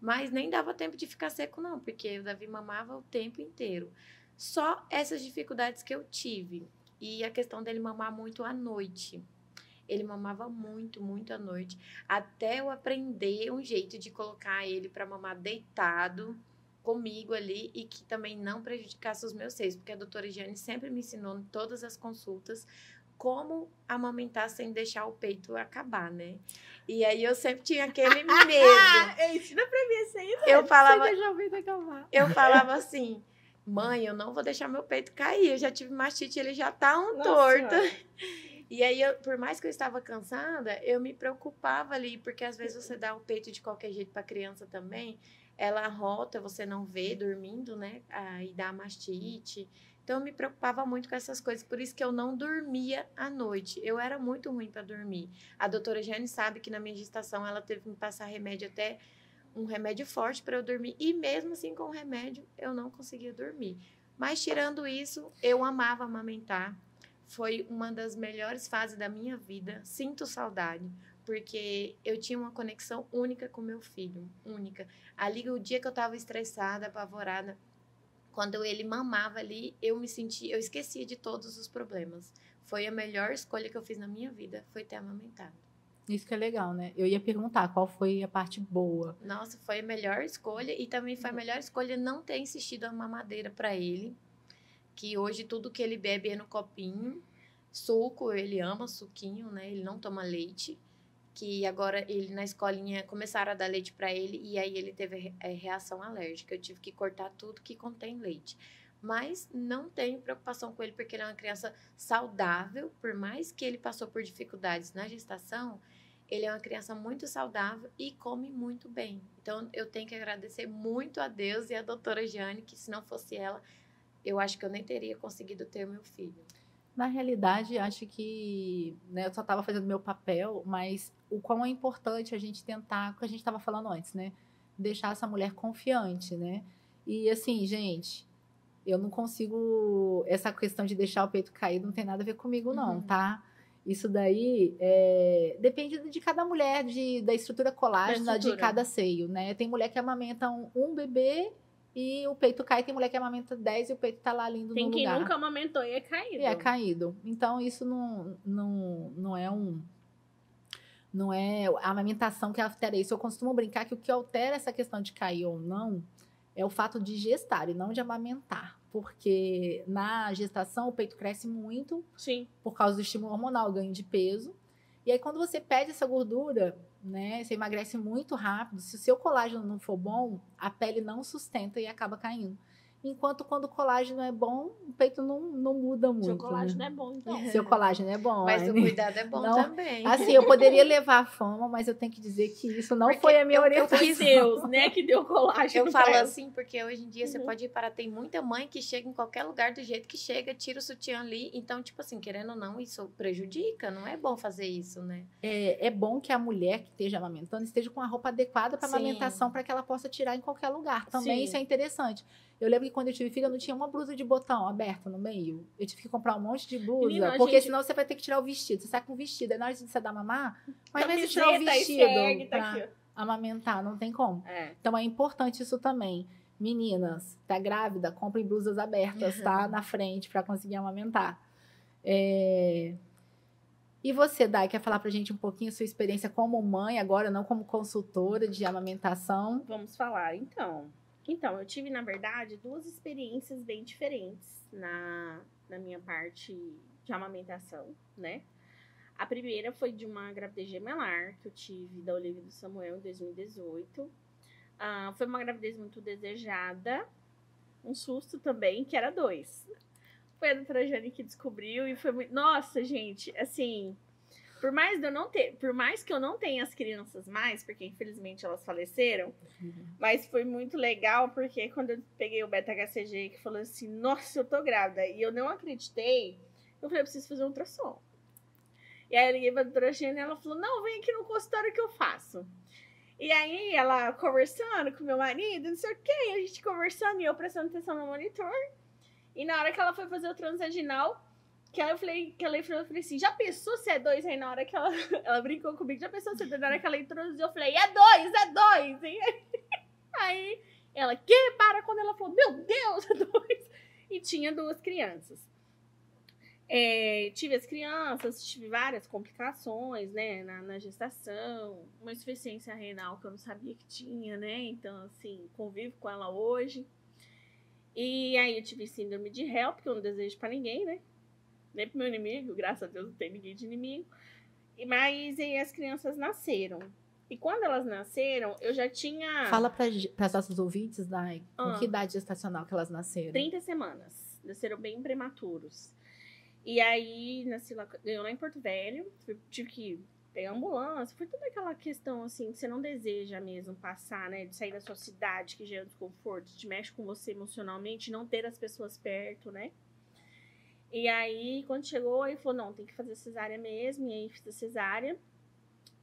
mas nem dava tempo de ficar seco não, porque o Davi mamava o tempo inteiro. Só essas dificuldades que eu tive. E a questão dele mamar muito à noite. Ele mamava muito, muito à noite, até eu aprender um jeito de colocar ele para mamar deitado comigo ali e que também não prejudicasse os meus seios, porque a doutora Jane sempre me ensinou em todas as consultas como amamentar sem deixar o peito acabar, né? E aí eu sempre tinha aquele medo. Ensina pra mim esse aí, Eu falava, Sem deixar o peito acabar. eu falava assim, mãe, eu não vou deixar meu peito cair, eu já tive mastite, ele já tá torto. E aí, por mais que eu estava cansada, eu me preocupava ali, porque às vezes você dá o peito de qualquer jeito para a criança também, ela rota, você não vê dormindo, né? Aí dá mastite. Então, Então, eu me preocupava muito com essas coisas, por isso que eu não dormia à noite. Eu era muito ruim para dormir. A doutora Jane sabe que na minha gestação ela teve que me passar remédio, até um remédio forte para eu dormir. E mesmo assim, com o remédio, eu não conseguia dormir. Mas, tirando isso, eu amava amamentar. Foi uma das melhores fases da minha vida. Sinto saudade, porque eu tinha uma conexão única com meu filho, única. Ali, o dia que eu estava estressada, apavorada, quando ele mamava ali, eu esquecia de todos os problemas. Foi a melhor escolha que eu fiz na minha vida, foi ter amamentado. Isso que é legal, né? Eu ia perguntar qual foi a parte boa. Nossa, foi a melhor escolha e também foi a melhor escolha não ter insistido a mamadeira para ele, que hoje tudo que ele bebe é no copinho. Suco, ele ama suquinho, né? Ele não toma leite. Que agora ele na escolinha começaram a dar leite para ele e aí ele teve reação alérgica. Eu tive que cortar tudo que contém leite. Mas não tenho preocupação com ele porque ele é uma criança saudável. Por mais que ele passou por dificuldades na gestação, ele é uma criança muito saudável e come muito bem. Então eu tenho que agradecer muito a Deus e a doutora Jane, que se não fosse ela, eu acho que eu nem teria conseguido ter meu filho. Na realidade, acho que, né, eu só estava fazendo meu papel, mas o quão é importante a gente tentar, o que a gente estava falando antes, né? Deixar essa mulher confiante, né? E assim, gente, eu não consigo, essa questão de deixar o peito caído não tem nada a ver comigo não, tá? Isso daí depende de cada mulher, da estrutura colágena de cada seio, né? Tem mulher que amamenta um bebê e o peito cai, tem mulher que amamenta 10 e o peito tá lá lindo no lugar. Tem quem nunca amamentou e é caído. E é caído. Então, isso não é não é a amamentação que altera isso. Eu costumo brincar que o que altera essa questão de cair ou não é o fato de gestar e não de amamentar. Porque na gestação o peito cresce muito. Sim. Por causa do estímulo hormonal, ganho de peso. E aí, quando você perde essa gordura, né, você emagrece muito rápido. Se o seu colágeno não for bom, a pele não sustenta e acaba caindo. Enquanto quando o colágeno é bom, o peito não muda muito. Seu colágeno é bom, então. Seu colágeno é bom. Mas o cuidado é bom também. Assim, eu poderia levar a fama, mas eu tenho que dizer que isso não foi a minha orientação. Foi Deus, né, que deu colágeno. Eu falo assim, porque hoje em dia você pode reparar, tem muita mãe que chega em qualquer lugar do jeito que chega, tira o sutiã ali. Então, tipo assim, querendo ou não, isso prejudica. Não é bom fazer isso, né? É bom que a mulher que esteja amamentando esteja com a roupa adequada para amamentação, para que ela possa tirar em qualquer lugar. Também isso é interessante. Eu lembro que quando eu tive filho, eu não tinha uma blusa de botão aberta no meio. Eu tive que comprar um monte de blusa, Menina, porque senão você vai ter que tirar o vestido. Você sai com o vestido, aí na hora de você dar mamar, mas vai tirar o vestido pra amamentar, não tem como. Então é importante isso também. Meninas, tá grávida, comprem blusas abertas, tá? Na frente, para conseguir amamentar. E você, Dai, quer falar pra gente um pouquinho a sua experiência como mãe, agora não como consultora de amamentação? Vamos falar, então. Então, eu tive, na verdade, duas experiências bem diferentes na minha parte de amamentação, né? A primeira foi de uma gravidez gemelar que eu tive da Olivia e do Samuel em 2018. Foi uma gravidez muito desejada, um susto também, que era 2. Foi a doutora Jane que descobriu e foi muito... Nossa, gente, assim... Por mais que eu não tenha as crianças mais, porque infelizmente elas faleceram, mas foi muito legal, porque quando eu peguei o beta-HCG, que falou assim, nossa, eu tô grávida, e eu não acreditei, eu falei, eu preciso fazer um ultrassom. E aí eu liguei pra doutora Jane e ela falou, não, vem aqui no consultório que eu faço. E aí ela conversando com meu marido, não sei o que, a gente conversando e eu prestando atenção no monitor, e na hora que ela foi fazer o transvaginal, que ela falei assim, já pensou se é 2? Aí na hora que ela brincou comigo, já pensou se é 2? Na hora que ela introduziu, eu falei, é 2! Aí ela, que? Para, quando ela falou, meu Deus, é 2! E tinha 2 crianças. Tive as crianças, tive várias complicações, né, na gestação, uma insuficiência renal que eu não sabia que tinha, né, então, assim, convivo com ela hoje. E aí eu tive síndrome de HELP, que eu não desejo pra ninguém, né, nem pro meu inimigo, graças a Deus não tem ninguém de inimigo. Mas aí as crianças nasceram. E quando elas nasceram, eu já tinha... Fala para as nossas ouvintes, Dai, com que idade gestacional que elas nasceram? 30 semanas. Nasceram bem prematuros. E aí, ganhou lá em Porto Velho. Tive que pegar ambulância. Foi toda aquela questão, assim, que você não deseja mesmo passar, né? De sair da sua cidade, que já é um desconforto. Te mexe com você emocionalmente, não ter as pessoas perto, né? E aí, quando chegou, ele falou, não, tem que fazer cesárea mesmo. E aí, fiz a cesárea.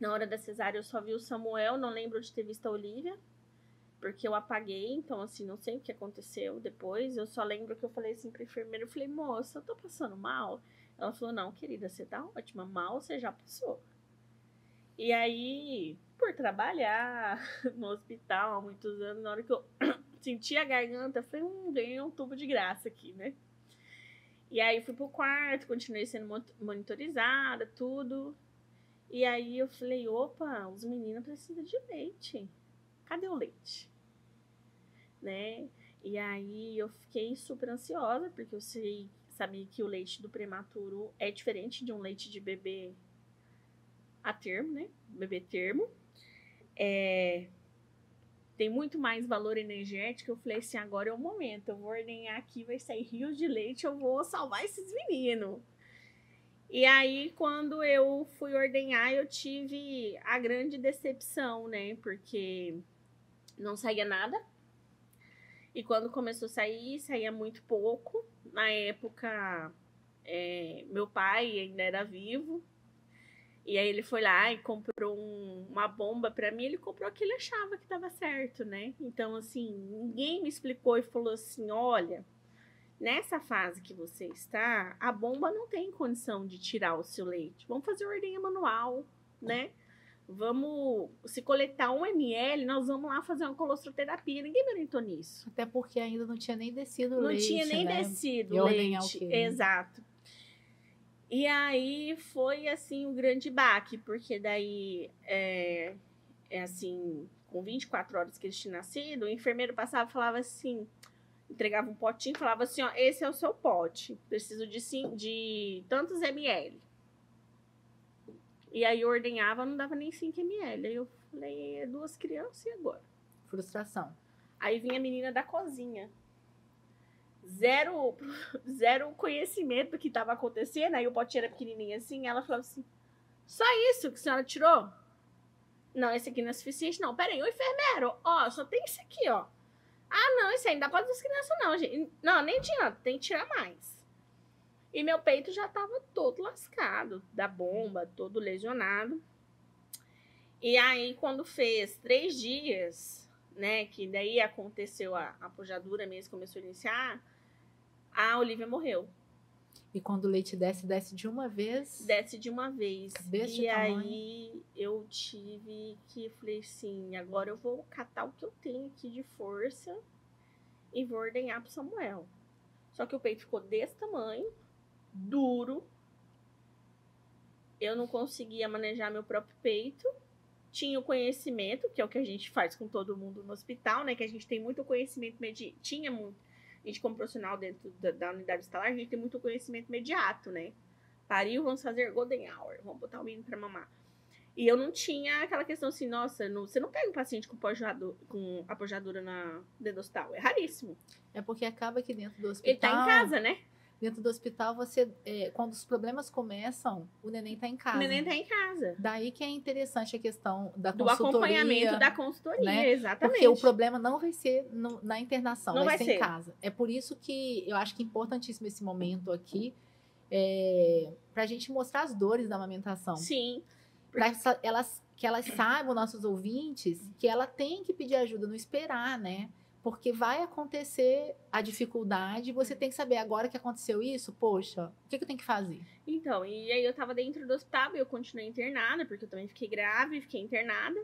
Na hora da cesárea, eu só vi o Samuel, não lembro de ter visto a Olivia, porque eu apaguei, então, assim, não sei o que aconteceu depois. Eu só lembro que eu falei assim pra enfermeira, eu falei, moça, eu tô passando mal? Ela falou, não, querida, você tá ótima, mal você já passou. E aí, por trabalhar no hospital há muitos anos, na hora que eu senti a garganta, eu falei, ganhei um tubo de graça aqui, né? E aí fui pro quarto, continuei sendo monitorizada, tudo. E aí eu falei, opa, os meninos precisam de leite. Cadê o leite? Né? E aí eu fiquei super ansiosa, porque eu sabia que o leite do prematuro é diferente de um leite de bebê a termo, né? Bebê termo. Tem muito mais valor energético. Eu falei assim, agora é o momento. Eu vou ordenhar aqui, vai sair rios de leite, eu vou salvar esses meninos. E aí, quando eu fui ordenhar, eu tive a grande decepção, né? Porque não saía nada. E quando começou a sair, saía muito pouco. Na época, meu pai ainda era vivo. E aí ele foi lá e comprou uma bomba pra mim. Ele comprou o que ele achava que tava certo, né? Então, assim, ninguém me explicou e falou assim, olha, nessa fase que você está, a bomba não tem condição de tirar o seu leite. Vamos fazer ordenha manual, né? Vamos, se coletar 1 ml, nós vamos lá fazer uma colostroterapia. Ninguém me orientou nisso. Até porque ainda não tinha nem descido o Não leite, tinha nem né? descido E o ordenhar leite. o quê, né? Exato. E aí foi, assim, um grande baque, porque daí, assim, com 24 horas que eles tinham nascido, o enfermeiro passava e falava assim, entregava um potinho e falava assim, ó, esse é o seu pote, preciso de tantos ml. E aí eu ordenhava, não dava nem 5 ml. Aí eu falei, 2 crianças e agora? Frustração. Aí vinha a menina da cozinha. Zero conhecimento do que estava acontecendo. Aí o potinho era pequenininho assim. Ela falava assim, só isso que a senhora tirou? Não, esse aqui não é suficiente, não. Peraí, ô enfermeiro, ó, só tem esse aqui, ó. Ah, não, isso aí não dá pra as crianças, não, gente. Não, nem adianta, tem que tirar mais. E meu peito já tava todo lascado, da bomba, todo lesionado. E aí, quando fez 3 dias, né, que daí aconteceu a pujadura mesmo, começou a iniciar, a Olivia morreu. E quando o leite desce de uma vez? Desce de uma vez. Desse E tamanho. aí eu falei assim, agora eu vou catar o que eu tenho aqui de força e vou ordenhar pro Samuel. Só que o peito ficou desse tamanho, duro. Eu não conseguia manejar meu próprio peito. Tinha o conhecimento, que é o que a gente faz com todo mundo no hospital, né? Que a gente tem muito conhecimento tinha muito. A gente, como profissional dentro da unidade hospitalar, a gente tem muito conhecimento imediato, né? Pariu, vamos fazer golden hour, vamos botar o menino pra mamar. E eu não tinha aquela questão assim, nossa, você não pega um paciente com apojadura dentro do hospital. É raríssimo. É porque acaba que dentro do hospital... Ele tá em casa, né? Dentro do hospital, quando os problemas começam, o neném tá em casa. O neném tá em casa. Daí que é interessante a questão da do consultoria. acompanhamento da consultoria, né? exatamente. Porque o problema não vai ser na internação, Não vai vai ser ser em casa. É por isso que eu acho que é importantíssimo esse momento aqui, para a gente mostrar as dores da amamentação. Sim. Para que elas saibam, nossos ouvintes, que ela tem que pedir ajuda, não esperar, né? Porque vai acontecer a dificuldade, você tem que saber agora que aconteceu isso, poxa, o que eu tenho que fazer? Então, e aí eu tava dentro do hospital e eu continuei internada, porque eu também fiquei grávida, fiquei internada.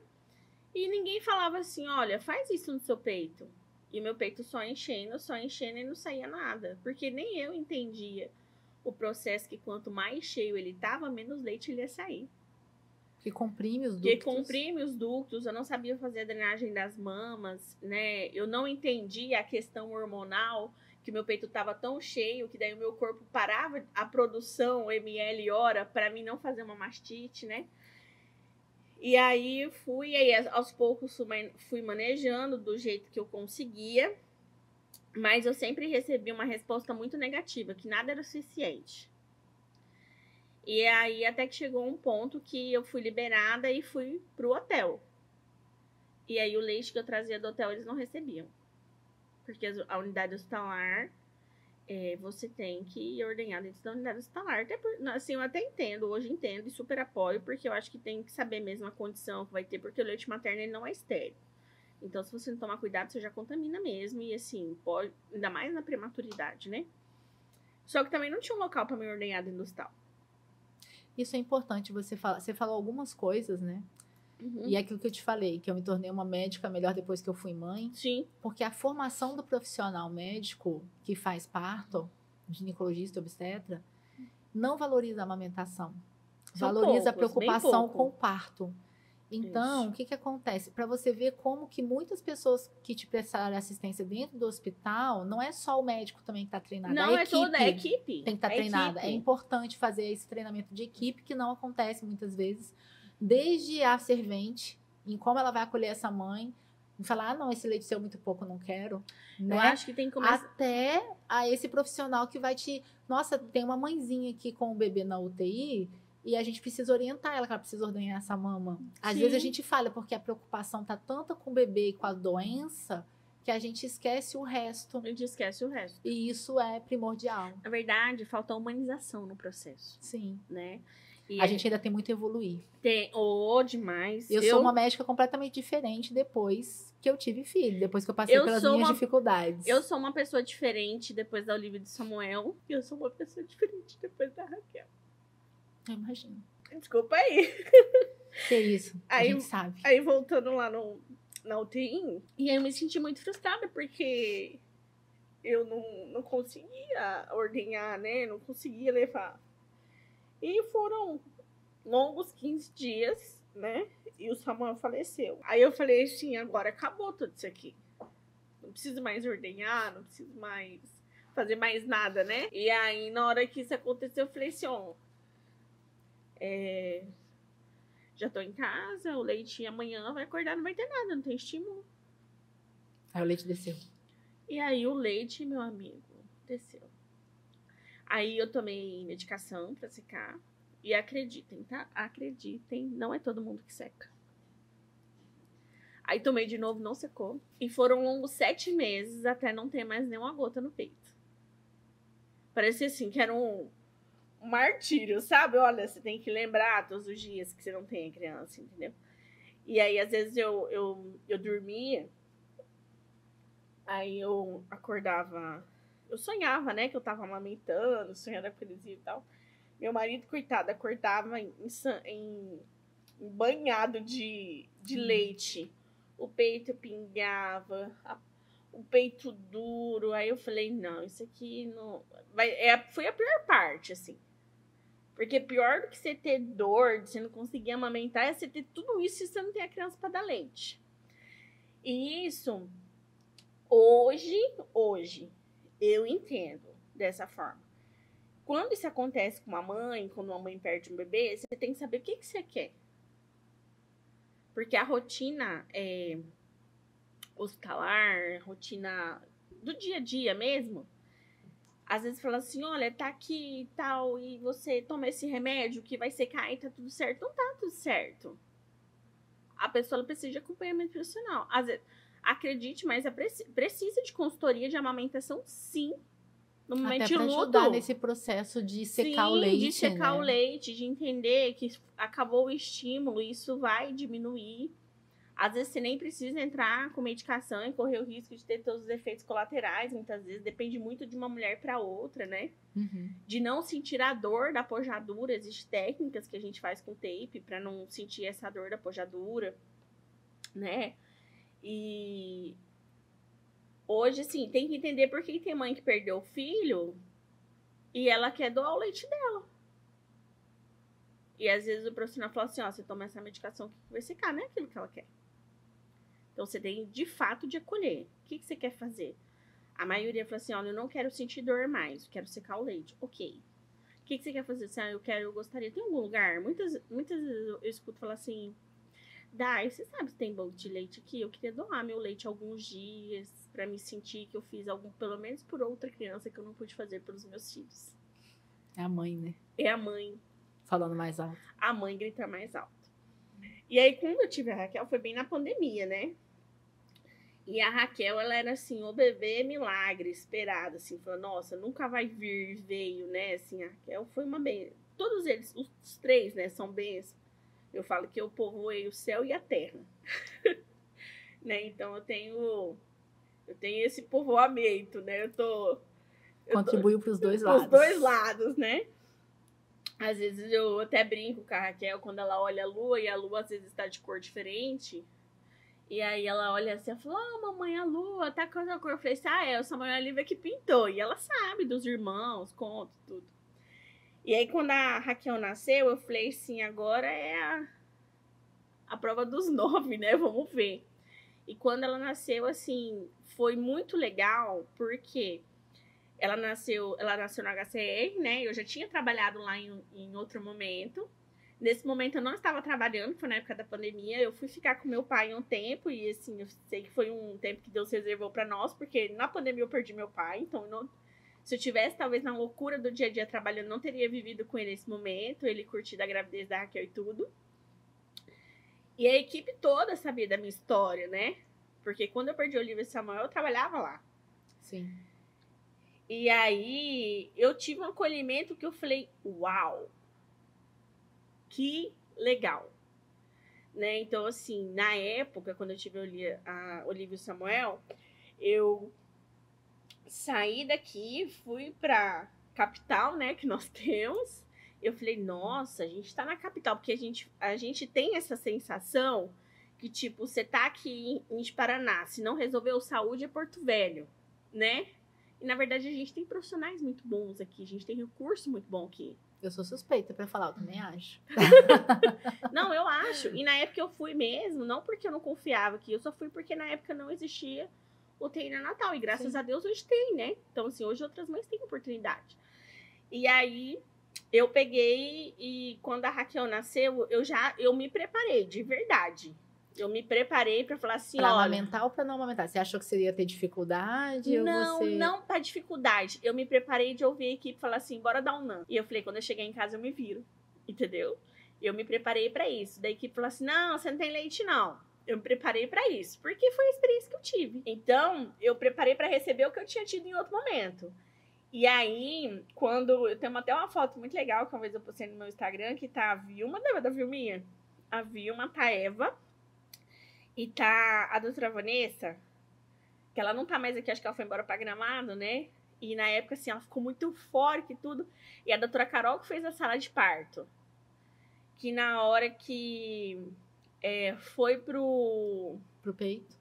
E ninguém falava assim, olha, faz isso no seu peito. E o meu peito só enchendo e não saía nada. Porque nem eu entendia o processo que quanto mais cheio ele tava, menos leite ele ia sair. Que comprime os ductos. Que comprime os ductos, eu não sabia fazer a drenagem das mamas, né? Eu não entendia a questão hormonal, que meu peito estava tão cheio que daí o meu corpo parava a produção ml hora para mim não fazer uma mastite, né? E aí aos poucos fui manejando do jeito que eu conseguia, mas eu sempre recebi uma resposta muito negativa, que nada era suficiente. E aí até que chegou um ponto que eu fui liberada e fui pro hotel. E aí o leite que eu trazia do hotel eles não recebiam. Porque a unidade hospitalar você tem que ordenhar dentro da unidade hospitalar. Até assim, eu até entendo, hoje entendo e super apoio, porque eu acho que tem que saber mesmo a condição que vai ter, porque o leite materno ele não é estéril. Então, se você não tomar cuidado, você já contamina mesmo. E assim, pode, ainda mais na prematuridade, né? Só que também não tinha um local para me ordenhar dentro do hospital. Isso é importante você falar. Você falou algumas coisas, né? Uhum. E é aquilo que eu te falei, que eu me tornei uma médica melhor depois que eu fui mãe. Sim. Porque a formação do profissional médico que faz parto, ginecologista, obstetra, não valoriza a amamentação. Valoriza a preocupação com o parto. Então, o que acontece? Para você ver como que muitas pessoas que te prestaram assistência dentro do hospital, não é só o médico também que está treinado. Não, é toda a equipe. Tem que estar treinada. É importante fazer esse treinamento de equipe, que não acontece muitas vezes. Desde a servente, em como ela vai acolher essa mãe, e falar, não, esse leite seu é muito pouco, não quero. Né? Eu acho que tem que começar... Até a esse profissional que vai te... Nossa, tem uma mãezinha aqui com o bebê na UTI... E a gente precisa orientar ela, que ela precisa ordenhar essa mama. Às vezes a gente falha, porque a preocupação tá tanto com o bebê e com a doença, que a gente esquece o resto. A gente esquece o resto. E isso é primordial. Na verdade, falta humanização no processo. Sim. Né? E a gente ainda tem muito a evoluir. Tem, demais. Eu sou uma médica completamente diferente depois que eu tive filho, depois que eu passei pelas minhas dificuldades. Eu sou uma pessoa diferente depois da Olivia de Samuel. E eu sou uma pessoa diferente depois da Raquel. Eu imagino. Desculpa aí. Que isso, a gente sabe. Aí voltando lá na UTI, e aí eu me senti muito frustrada, porque eu não conseguia ordenhar, né? Não conseguia levar. E foram longos 15 dias, né? E o Samuel faleceu. Aí eu falei assim, agora acabou tudo isso aqui. Não preciso mais ordenhar, não preciso mais fazer mais nada, né? E aí, na hora que isso aconteceu, eu falei assim, já tô em casa, o leite amanhã vai acordar, não vai ter nada, não tem estímulo. Aí o leite desceu. E aí o leite, meu amigo, desceu. Aí eu tomei medicação pra secar. E acreditem, tá? Acreditem, não é todo mundo que seca. Aí tomei de novo, não secou. E foram longos 7 meses até não ter mais nenhuma gota no peito. Parecia assim, que era um martírio, sabe? Olha, você tem que lembrar todos os dias que você não tem a criança, entendeu? E aí, às vezes, eu dormia, aí eu acordava, eu sonhava, né, que eu tava amamentando, sonhando com eles e tal. Meu marido, coitado, acordava em banhado de leite. O peito pingava, o peito duro. Aí eu falei, não, isso aqui não... Foi a pior parte, assim. Porque pior do que você ter dor, de você não conseguir amamentar, é você ter tudo isso e você não ter a criança para dar leite. E isso, hoje, eu entendo dessa forma. Quando isso acontece com uma mãe, quando uma mãe perde um bebê, você tem que saber o que você quer. Porque a rotina hospitalar, rotina do dia a dia mesmo, às vezes fala assim, olha, tá aqui e tal, e você toma esse remédio que vai secar e tá tudo certo. Não tá tudo certo. A pessoa precisa de acompanhamento profissional. Às vezes, acredite, mas precisa de consultoria de amamentação, sim. No momento até de pra luto. Ajudar nesse processo de secar o leite, de secar o leite, de entender que acabou o estímulo, isso vai diminuir. Às vezes você nem precisa entrar com medicação e correr o risco de ter todos os efeitos colaterais, muitas vezes depende muito de uma mulher para outra, né? Uhum. De não sentir a dor da pojadura, existem técnicas que a gente faz com tape para não sentir essa dor da pojadura, né? E hoje, assim, tem que entender por que tem mãe que perdeu o filho e ela quer doar o leite dela. E às vezes o profissional fala assim, ó, você toma essa medicação que vai secar, não é aquilo que ela quer. Então, você tem, de fato, de acolher. O que você quer fazer? A maioria fala assim, olha, eu não quero sentir dor mais, eu quero secar o leite. Ok. O que você quer fazer? Assim, eu gostaria, tem algum lugar? Muitas vezes eu escuto falar assim, Dai, você sabe se tem banco de leite aqui? Eu queria doar meu leite alguns dias pra me sentir que eu fiz algo, pelo menos por outra criança, que eu não pude fazer pelos meus filhos. É a mãe, né? É a mãe. Falando mais alto. A mãe grita mais alto. E aí, quando eu tive a Raquel, foi bem na pandemia, né? E a Raquel, ela era assim, o bebê milagre, esperado, assim, falou, nossa, nunca vai vir, veio, né, assim, a Raquel foi uma bênção. Todos eles, os três, né, são bênçãos. Eu falo que eu povoei o céu e a terra, né, então eu tenho esse povoamento, né, Contribuiu para os dois lados. Os dois lados, né. Às vezes eu até brinco com a Raquel quando ela olha a lua, e a lua às vezes está de cor diferente. E aí ela olha assim e fala, mamãe, a lua tá com essa cor. Eu falei assim, é o Samuel Oliva que pintou. E ela sabe dos irmãos, conta tudo. E aí quando a Raquel nasceu, eu falei assim, agora é a prova dos 9, né? Vamos ver. E quando ela nasceu, assim, foi muito legal, porque ela nasceu no HCR, né? Eu já tinha trabalhado lá em outro momento. Nesse momento eu não estava trabalhando, foi na época da pandemia. Eu fui ficar com meu pai um tempo, e assim, eu sei que foi um tempo que Deus reservou para nós, porque na pandemia eu perdi meu pai, então se eu tivesse talvez na loucura do dia a dia trabalhando, não teria vivido com ele esse momento, ele curtido a gravidez da Raquel e tudo. E a equipe toda sabia da minha história, né? Porque quando eu perdi o Olivia e Samuel, eu trabalhava lá. Sim. E aí eu tive um acolhimento que eu falei, uau! Que legal, né? Então, assim, na época, quando eu tive a Olivia e o Samuel, eu saí daqui, fui pra capital, né, que nós temos. Eu falei, nossa, a gente tá na capital, porque a gente tem essa sensação que, tipo, você tá aqui em Paraná, se não resolveu saúde é Porto Velho, né? E, na verdade, a gente tem profissionais muito bons aqui, a gente tem recurso muito bom aqui. Eu sou suspeita pra falar, eu também acho. Não, eu acho. E na época eu fui mesmo, não porque eu não confiava aqui, eu só fui porque na época não existia o UTI neonatal. E graças Sim. a Deus hoje tem, né? Então, assim, hoje outras mães têm oportunidade. E aí, eu peguei e quando a Raquel nasceu, eu me preparei, de verdade. Eu me preparei pra falar assim, Pra olha... amamentar ou pra não amamentar? Você achou que você ia ter dificuldade? Não pra dificuldade. Eu me preparei de ouvir a equipe falar assim, bora dar um não. E eu falei, quando eu chegar em casa eu me viro. Entendeu? Eu me preparei pra isso. Da equipe falou assim, não, você não tem leite não. Eu me preparei pra isso. Porque foi a experiência que eu tive. Então, eu preparei pra receber o que eu tinha tido em outro momento. E aí, quando... Eu tenho até uma foto muito legal que uma vez eu postei no meu Instagram, que tá a Vilma, lembra da Vilminha? A Vilma, tá a Eva. E tá a doutora Vanessa, que ela não tá mais aqui, acho que ela foi embora pra Gramado, né? E na época, assim, ela ficou muito eufórica e tudo. E a doutora Carol que fez a sala de parto. Que na hora que foi pro peito.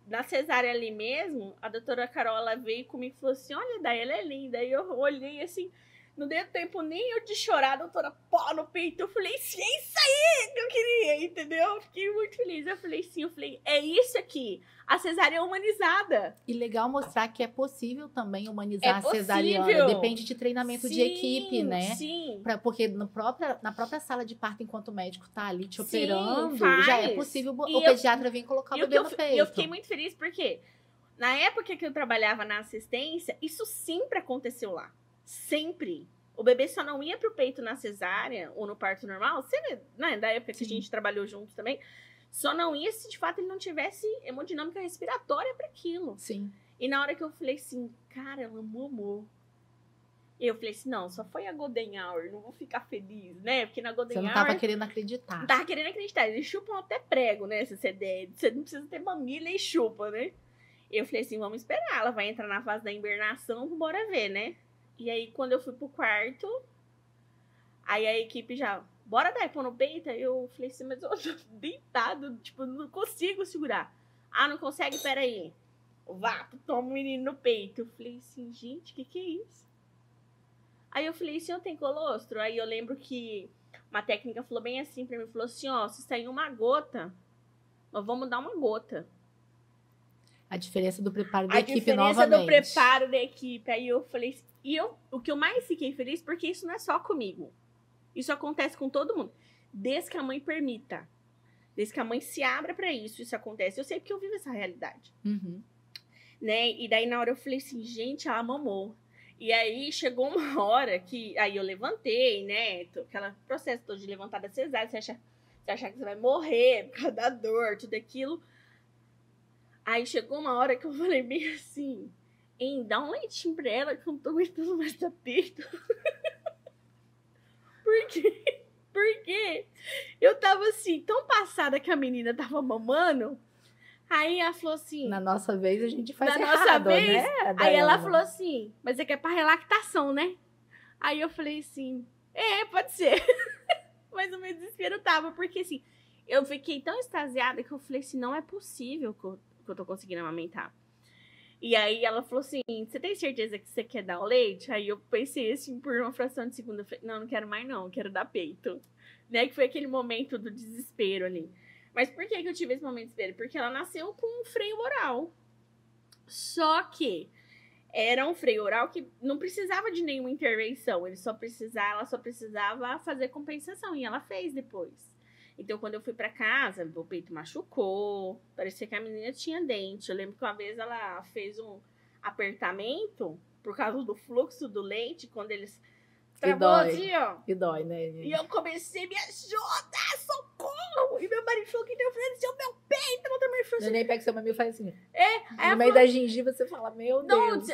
Na cesárea ali mesmo, a doutora Carol, ela veio comigo e falou assim, olha, daí ela é linda. E eu olhei assim, não deu tempo nem eu de chorar, a doutora pó no peito. Eu falei, sim, é isso aí que eu queria, entendeu? Eu fiquei muito feliz. Eu falei, é isso aqui. A cesárea humanizada. E legal mostrar que é possível também humanizar a cesariana. Possível. Depende de treinamento de equipe, né? Sim. Porque na própria sala de parto, enquanto o médico tá ali te Sim, operando, faz. já é possível o pediatra vir colocar o bebê no peito. E eu fiquei muito feliz porque na época que eu trabalhava na assistência, isso sempre aconteceu lá. Sempre. O bebê só não ia pro peito na cesárea ou no parto normal, né, da época que a gente trabalhou juntos também, só não ia se de fato ele não tivesse hemodinâmica respiratória para aquilo. Sim. E na hora que eu falei assim, cara, ela mamou. Eu falei assim, não, só foi a Golden Hour, não vou ficar feliz, né? Porque na Golden Hour... Você não tava querendo acreditar. Não tava querendo acreditar. Eles chupam até prego, né? Se você der. Você não precisa ter mamilha e chupa, né? Eu falei assim, vamos esperar. Ela vai entrar na fase da hibernação, bora ver, né? E aí, quando eu fui pro quarto, aí a equipe já... Bora dar pôr no peito? Eu falei assim, mas eu tô deitado, tipo, não consigo segurar. Ah, não consegue? Peraí. Vá, toma o menino no peito. Eu falei assim, gente, que é isso? Aí eu falei, senhor tem colostro? Aí eu lembro que uma técnica falou bem assim pra mim, falou assim, ó, se sair uma gota, nós vamos dar uma gota. A diferença do preparo da equipe novamente. A diferença do preparo da equipe. Aí eu falei, o que eu mais fiquei feliz, porque isso não é só comigo. Isso acontece com todo mundo. Desde que a mãe permita. Desde que a mãe se abra pra isso acontece. Eu sei porque eu vivo essa realidade. Uhum. Né? E daí na hora eu falei assim, gente, ela mamou. E aí chegou uma hora que... Aí eu levantei, né? Aquele processo todo de levantar da cesárea. Você achar que você vai morrer por causa da dor, tudo aquilo. Aí chegou uma hora que eu falei bem assim, dá um leitinho pra ela que eu não tô aguentando mais dar peito. Por quê? Porque eu tava assim, tão passada que a menina tava mamando. Aí ela falou assim... Na nossa vez, a gente faz na errado, nossa vez, né, aí Dayana? ela falou assim, mas é que é pra relactação, né? Aí eu falei assim, pode ser. Mas o meu desespero tava, porque assim, eu fiquei tão extasiada que eu falei assim, não é possível que eu tô conseguindo amamentar. E aí ela falou assim, você tem certeza que você quer dar o leite? Aí eu pensei assim, por uma fração de segundo, eu falei, não quero mais não, quero dar peito. Né? Que foi aquele momento do desespero ali. Mas por que eu tive esse momento de desespero? Porque ela nasceu com um freio oral. Só que era um freio oral que não precisava de nenhuma intervenção. Ela só precisava fazer compensação. E ela fez depois. Então, quando eu fui pra casa, o peito machucou. Parecia que a menina tinha dente. Eu lembro que uma vez ela fez um apertamento por causa do fluxo do leite. Quando eles travou assim, ó. E dói, né? E eu comecei, me ajuda, socorro! E meu marido falou que tem oferecido o meu peito. Meu também falou assim. Nem pega seu mamilo e faz assim. Aí no meio da gengiva você fala, meu Deus.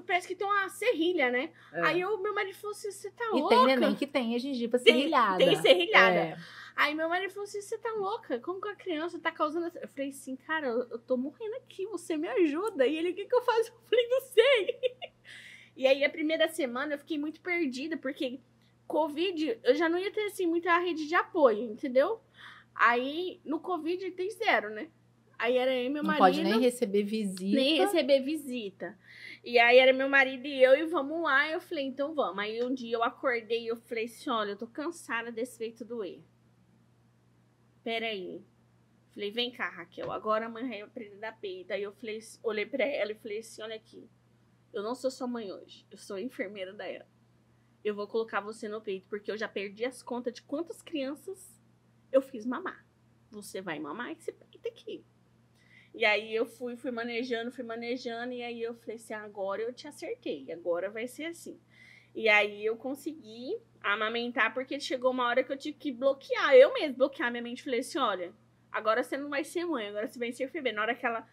Parece que tem uma serrilha, né? Aí meu marido falou assim, você tá louca? E tem neném que tem a gengiva serrilhada. Tem serrilhada. Aí meu marido falou assim, você tá louca? Como que a criança tá causando... Eu falei assim, cara, eu tô morrendo aqui, você me ajuda. E ele, o que eu faço? Eu falei, não sei. E aí a primeira semana eu fiquei muito perdida, porque Covid, eu já não ia ter assim muita rede de apoio, entendeu? Aí no Covid tem zero, né? Aí era eu e meu marido. Não pode nem receber visita. Nem receber visita. E aí era meu marido e eu, e vamos lá. Eu falei, então vamos. Aí um dia eu acordei e eu falei assim, olha, eu tô cansada desse feito doer. Peraí. Falei, vem cá, Raquel, agora a mãe vai aprender a dar peito. Aí eu falei, olhei pra ela e falei assim, olha aqui. Eu não sou sua mãe hoje, eu sou a enfermeira dela. Eu vou colocar você no peito, porque eu já perdi as contas de quantas crianças eu fiz mamar. Você vai mamar esse peito aqui. E aí eu fui manejando, e aí eu falei assim, agora eu te acertei, agora vai ser assim. E aí eu consegui amamentar, porque chegou uma hora que eu tive que bloquear, eu mesmo bloquear minha mente. Falei assim, olha, agora você não vai ser mãe, agora você vai ser enfermeira. Na hora que ela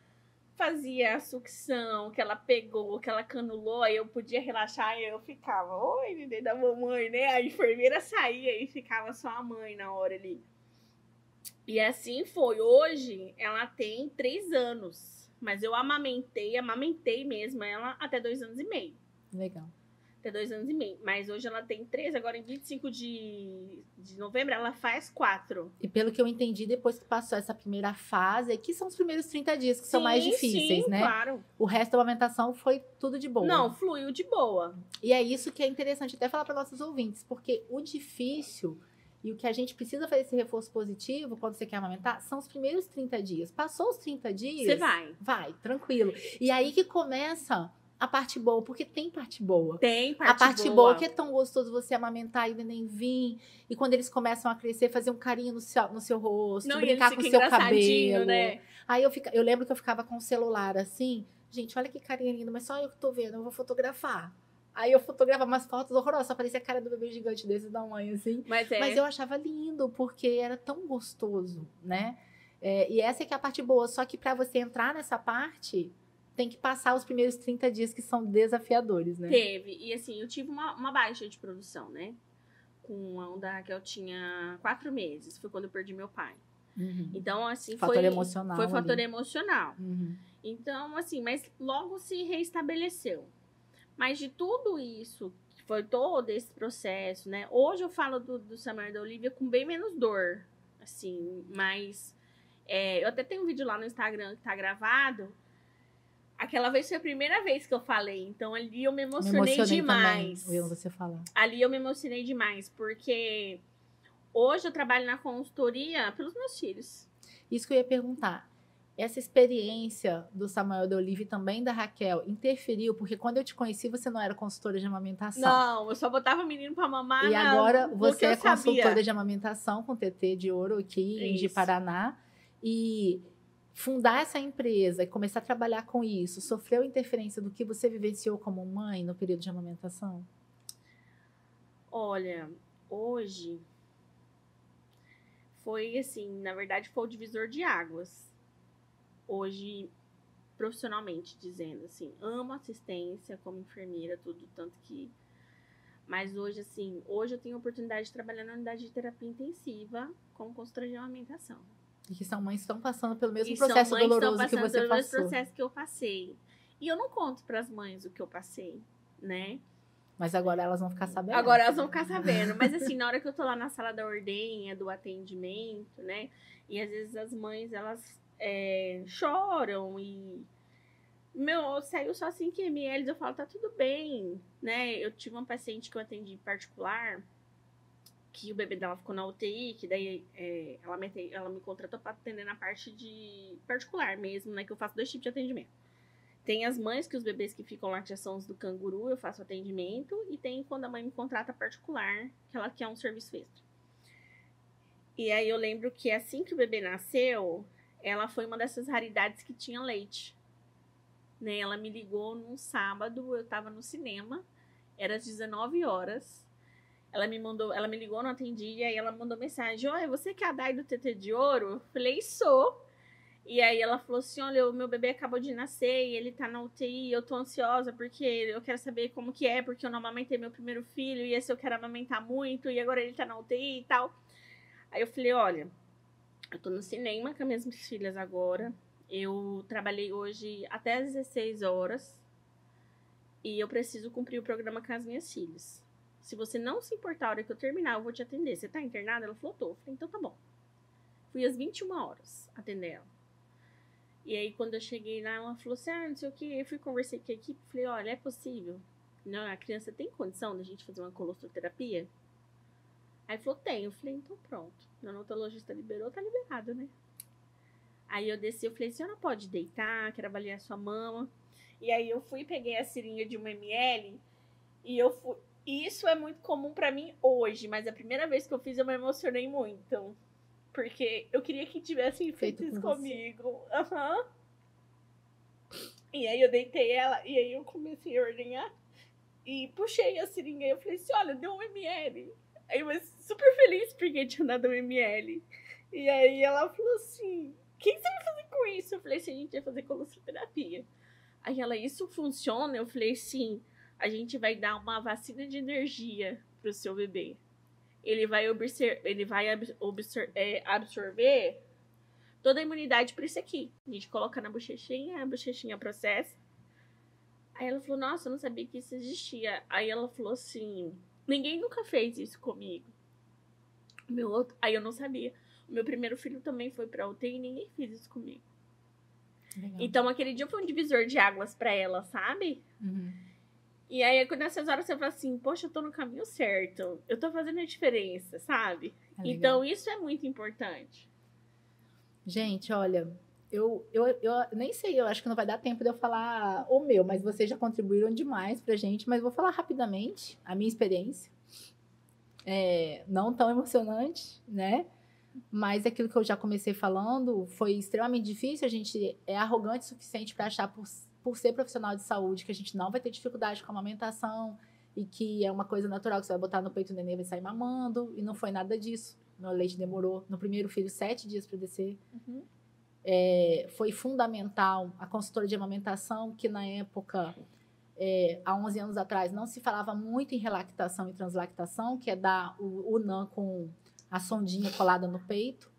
fazia a sucção, que ela pegou, que ela canulou, aí eu podia relaxar e eu ficava, oi, neném da mamãe, né? A enfermeira saía e ficava só a mãe na hora ali. E assim foi. Hoje ela tem 3 anos, mas eu amamentei mesmo ela até 2 anos e meio. Legal. Até 2 anos e meio. Mas hoje ela tem 3, agora em 25 de novembro ela faz 4. E pelo que eu entendi, depois que passou essa primeira fase, que são os primeiros 30 dias que são mais difíceis, sim, né? Claro. O resto da amamentação foi tudo de boa. Não, fluiu de boa. E é isso que é interessante até falar para nossos ouvintes, porque o difícil e o que a gente precisa fazer esse reforço positivo quando você quer amamentar são os primeiros 30 dias. Passou os 30 dias... Você vai. Vai, tranquilo. E aí que começa a parte boa, porque tem parte boa. Tem parte boa. A parte boa que é tão gostoso você amamentar e o neném vir. E quando eles começam a crescer, fazer um carinho no seu rosto, não, brincar com o seu cabelo. Né? Aí eu lembro que eu ficava com o celular assim. Gente, olha que carinha linda, mas só eu que tô vendo, eu vou fotografar. Aí eu fotografava umas fotos horrorosas, só parecia a cara do bebê gigante desse da mãe, assim. Mas eu achava lindo, porque era tão gostoso, né? E essa é que é a parte boa. Só que pra você entrar nessa parte... tem que passar os primeiros 30 dias que são desafiadores, né? Teve. E assim, eu tive uma baixa de produção, né? Com a onda que eu tinha 4 meses. Foi quando eu perdi meu pai. Uhum. Então, assim, fator emocional. Foi fator emocional. Uhum. Então, assim, mas logo se reestabeleceu. Mas de tudo isso, que foi todo esse processo, né? Hoje eu falo do Samuel e da Olivia com bem menos dor. Assim, mas... eu até tenho um vídeo lá no Instagram que tá gravado. Aquela vez foi a primeira vez que eu falei, então ali eu me emocionei demais. Também, ouvindo você falar. Ali eu me emocionei demais, porque hoje eu trabalho na consultoria pelos meus filhos. Isso que eu ia perguntar. Essa experiência do Samuel e da Olivia e também da Raquel interferiu? Porque quando eu te conheci, você não era consultora de amamentação. Não, eu só botava menino pra mamar. E agora você é consultora de amamentação com TT de Ouro aqui em Ji-Paraná. E... fundar essa empresa e começar a trabalhar com isso, sofreu interferência do que você vivenciou como mãe no período de amamentação? Olha, hoje foi assim, na verdade foi o divisor de águas. Hoje profissionalmente dizendo, assim, amo assistência como enfermeira, tudo, tanto que... Mas hoje, assim, hoje eu tenho a oportunidade de trabalhar na unidade de terapia intensiva como consultora de amamentação. E que são mães que estão passando pelo mesmo E processo são mães doloroso que estão passando você pelo mesmo passou. processo que eu passei. E eu não conto para as mães o que eu passei, né? Mas agora elas vão ficar sabendo. Agora elas vão ficar sabendo. Mas assim, na hora que eu tô lá na sala da ordenha, do atendimento, né? E às vezes as mães, elas choram e... saiu só 5 ml, eu falo, tá tudo bem, né? Eu tive uma paciente que eu atendi em particular, que o bebê dela ficou na UTI, que daí ela me contratou para atender na parte de particular mesmo, né? Que eu faço 2 tipos de atendimento. Tem as mães que os bebês que ficam lá, que já são os do canguru, eu faço atendimento. E tem quando a mãe me contrata particular, que ela quer um serviço extra. E aí eu lembro que assim que o bebê nasceu, ela foi uma dessas raridades que tinha leite. Né? Ela me ligou num sábado, eu tava no cinema, era às 19 horas. Ela me ligou, não atendi, e aí ela mandou mensagem: oi, você que é a Dai do TT de Ouro? Eu falei, sou. E aí ela falou assim: olha, o meu bebê acabou de nascer e ele tá na UTI, eu tô ansiosa porque eu quero saber como que é, porque eu não amamentei meu primeiro filho, e esse eu quero amamentar muito, e agora ele tá na UTI e tal. Aí eu falei, olha, eu tô no cinema com as minhas filhas agora, eu trabalhei hoje até às 16 horas, e eu preciso cumprir o programa com as minhas filhas. Se você não se importar a hora que eu terminar, eu vou te atender. Você tá internada? Ela falou, tô. Eu falei, então tá bom. Fui às 21 horas atender ela. E aí, quando eu cheguei lá, ela falou assim, não sei o que. Eu fui conversar com a equipe, falei, olha, é possível? Não, a criança tem condição da gente fazer uma colostroterapia? Aí falou, tem. Eu falei, então pronto. O neonatologista liberou, tá liberado, né? Aí eu desci, eu falei, a senhora pode deitar, quero avaliar sua mama. E aí eu fui, peguei a seringa de 1 ml e eu fui... E isso é muito comum pra mim hoje, mas a primeira vez que eu fiz eu me emocionei muito. Porque eu queria que tivessem feito isso comigo. Uhum. E aí eu deitei ela, e aí eu comecei a ordenhar. E puxei a seringa e eu falei assim, olha, deu 1 ml. Aí eu super feliz porque tinha dado 1 ml. E aí ela falou assim, o que você vai fazer com isso? Eu falei assim, a gente vai fazer colostroterapia. Aí ela, isso funciona? Eu falei, sim. A gente vai dar uma vacina de energia pro seu bebê. Ele vai absorver toda a imunidade por isso aqui. A gente coloca na bochechinha, a bochechinha processa. Aí ela falou, nossa, eu não sabia que isso existia. Aí ela falou assim, ninguém nunca fez isso comigo. Aí eu não sabia. O meu primeiro filho também foi pra UTI e ninguém fez isso comigo. Legal. Então aquele dia foi um divisor de águas pra ela, sabe? Uhum. E aí, nessas horas, você fala assim, poxa, eu tô no caminho certo. Eu tô fazendo a diferença, sabe? Então, isso é muito importante. Gente, olha, eu nem sei, eu acho que não vai dar tempo de eu falar o meu, mas vocês já contribuíram demais pra gente, mas vou falar rapidamente a minha experiência. Não tão emocionante, né? Mas aquilo que eu já comecei falando foi extremamente difícil. A gente é arrogante o suficiente para achar, por ser profissional de saúde, que a gente não vai ter dificuldade com a amamentação e que é uma coisa natural que você vai botar no peito do neném e vai sair mamando. E não foi nada disso. Meu leite demorou, no primeiro filho, 7 dias para descer. Uhum. Foi fundamental a consultora de amamentação, que na época, há 11 anos atrás, não se falava muito em relactação e translactação, que é dar o NAN com a sondinha colada no peito.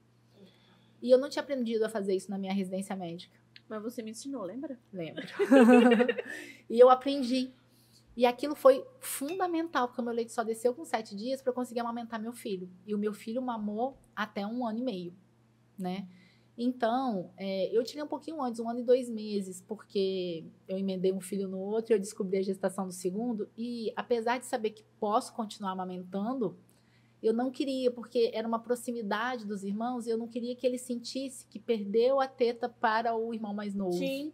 E eu não tinha aprendido a fazer isso na minha residência médica. Mas você me ensinou, lembra? Lembro. E eu aprendi. E aquilo foi fundamental, porque o meu leite só desceu com 7 dias para eu conseguir amamentar meu filho. E o meu filho mamou até 1 ano e meio, né? Então, eu tirei um pouquinho antes, 1 ano e 2 meses, porque eu emendei um filho no outro e eu descobri a gestação do segundo. E apesar de saber que posso continuar amamentando, eu não queria, porque era uma proximidade dos irmãos, e eu não queria que ele sentisse que perdeu a teta para o irmão mais novo. Sim.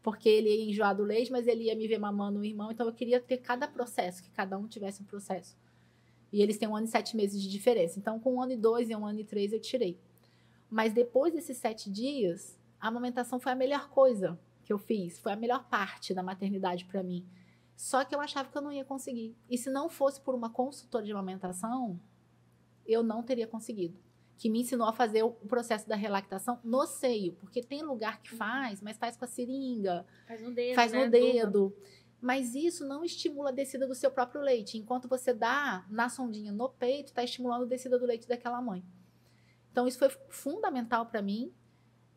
Porque ele ia enjoar do leite, mas ele ia me ver mamando o irmão, então eu queria ter cada processo, que cada um tivesse um processo. E eles têm 1 ano e 7 meses de diferença. Então, com 1 ano e 2 e 1 ano e 3 eu tirei. Mas depois desses 7 dias, a amamentação foi a melhor coisa que eu fiz. Foi a melhor parte da maternidade para mim. Só que eu achava que eu não ia conseguir. E se não fosse por uma consultora de amamentação, eu não teria conseguido. que me ensinou a fazer o processo da relactação no seio, porque tem lugar que faz, mas faz com a seringa, Faz no dedo, faz né? no dedo. Mas isso não estimula a descida do seu próprio leite. Enquanto você dá na sondinha no peito, está estimulando a descida do leite daquela mãe. Então, isso foi fundamental para mim.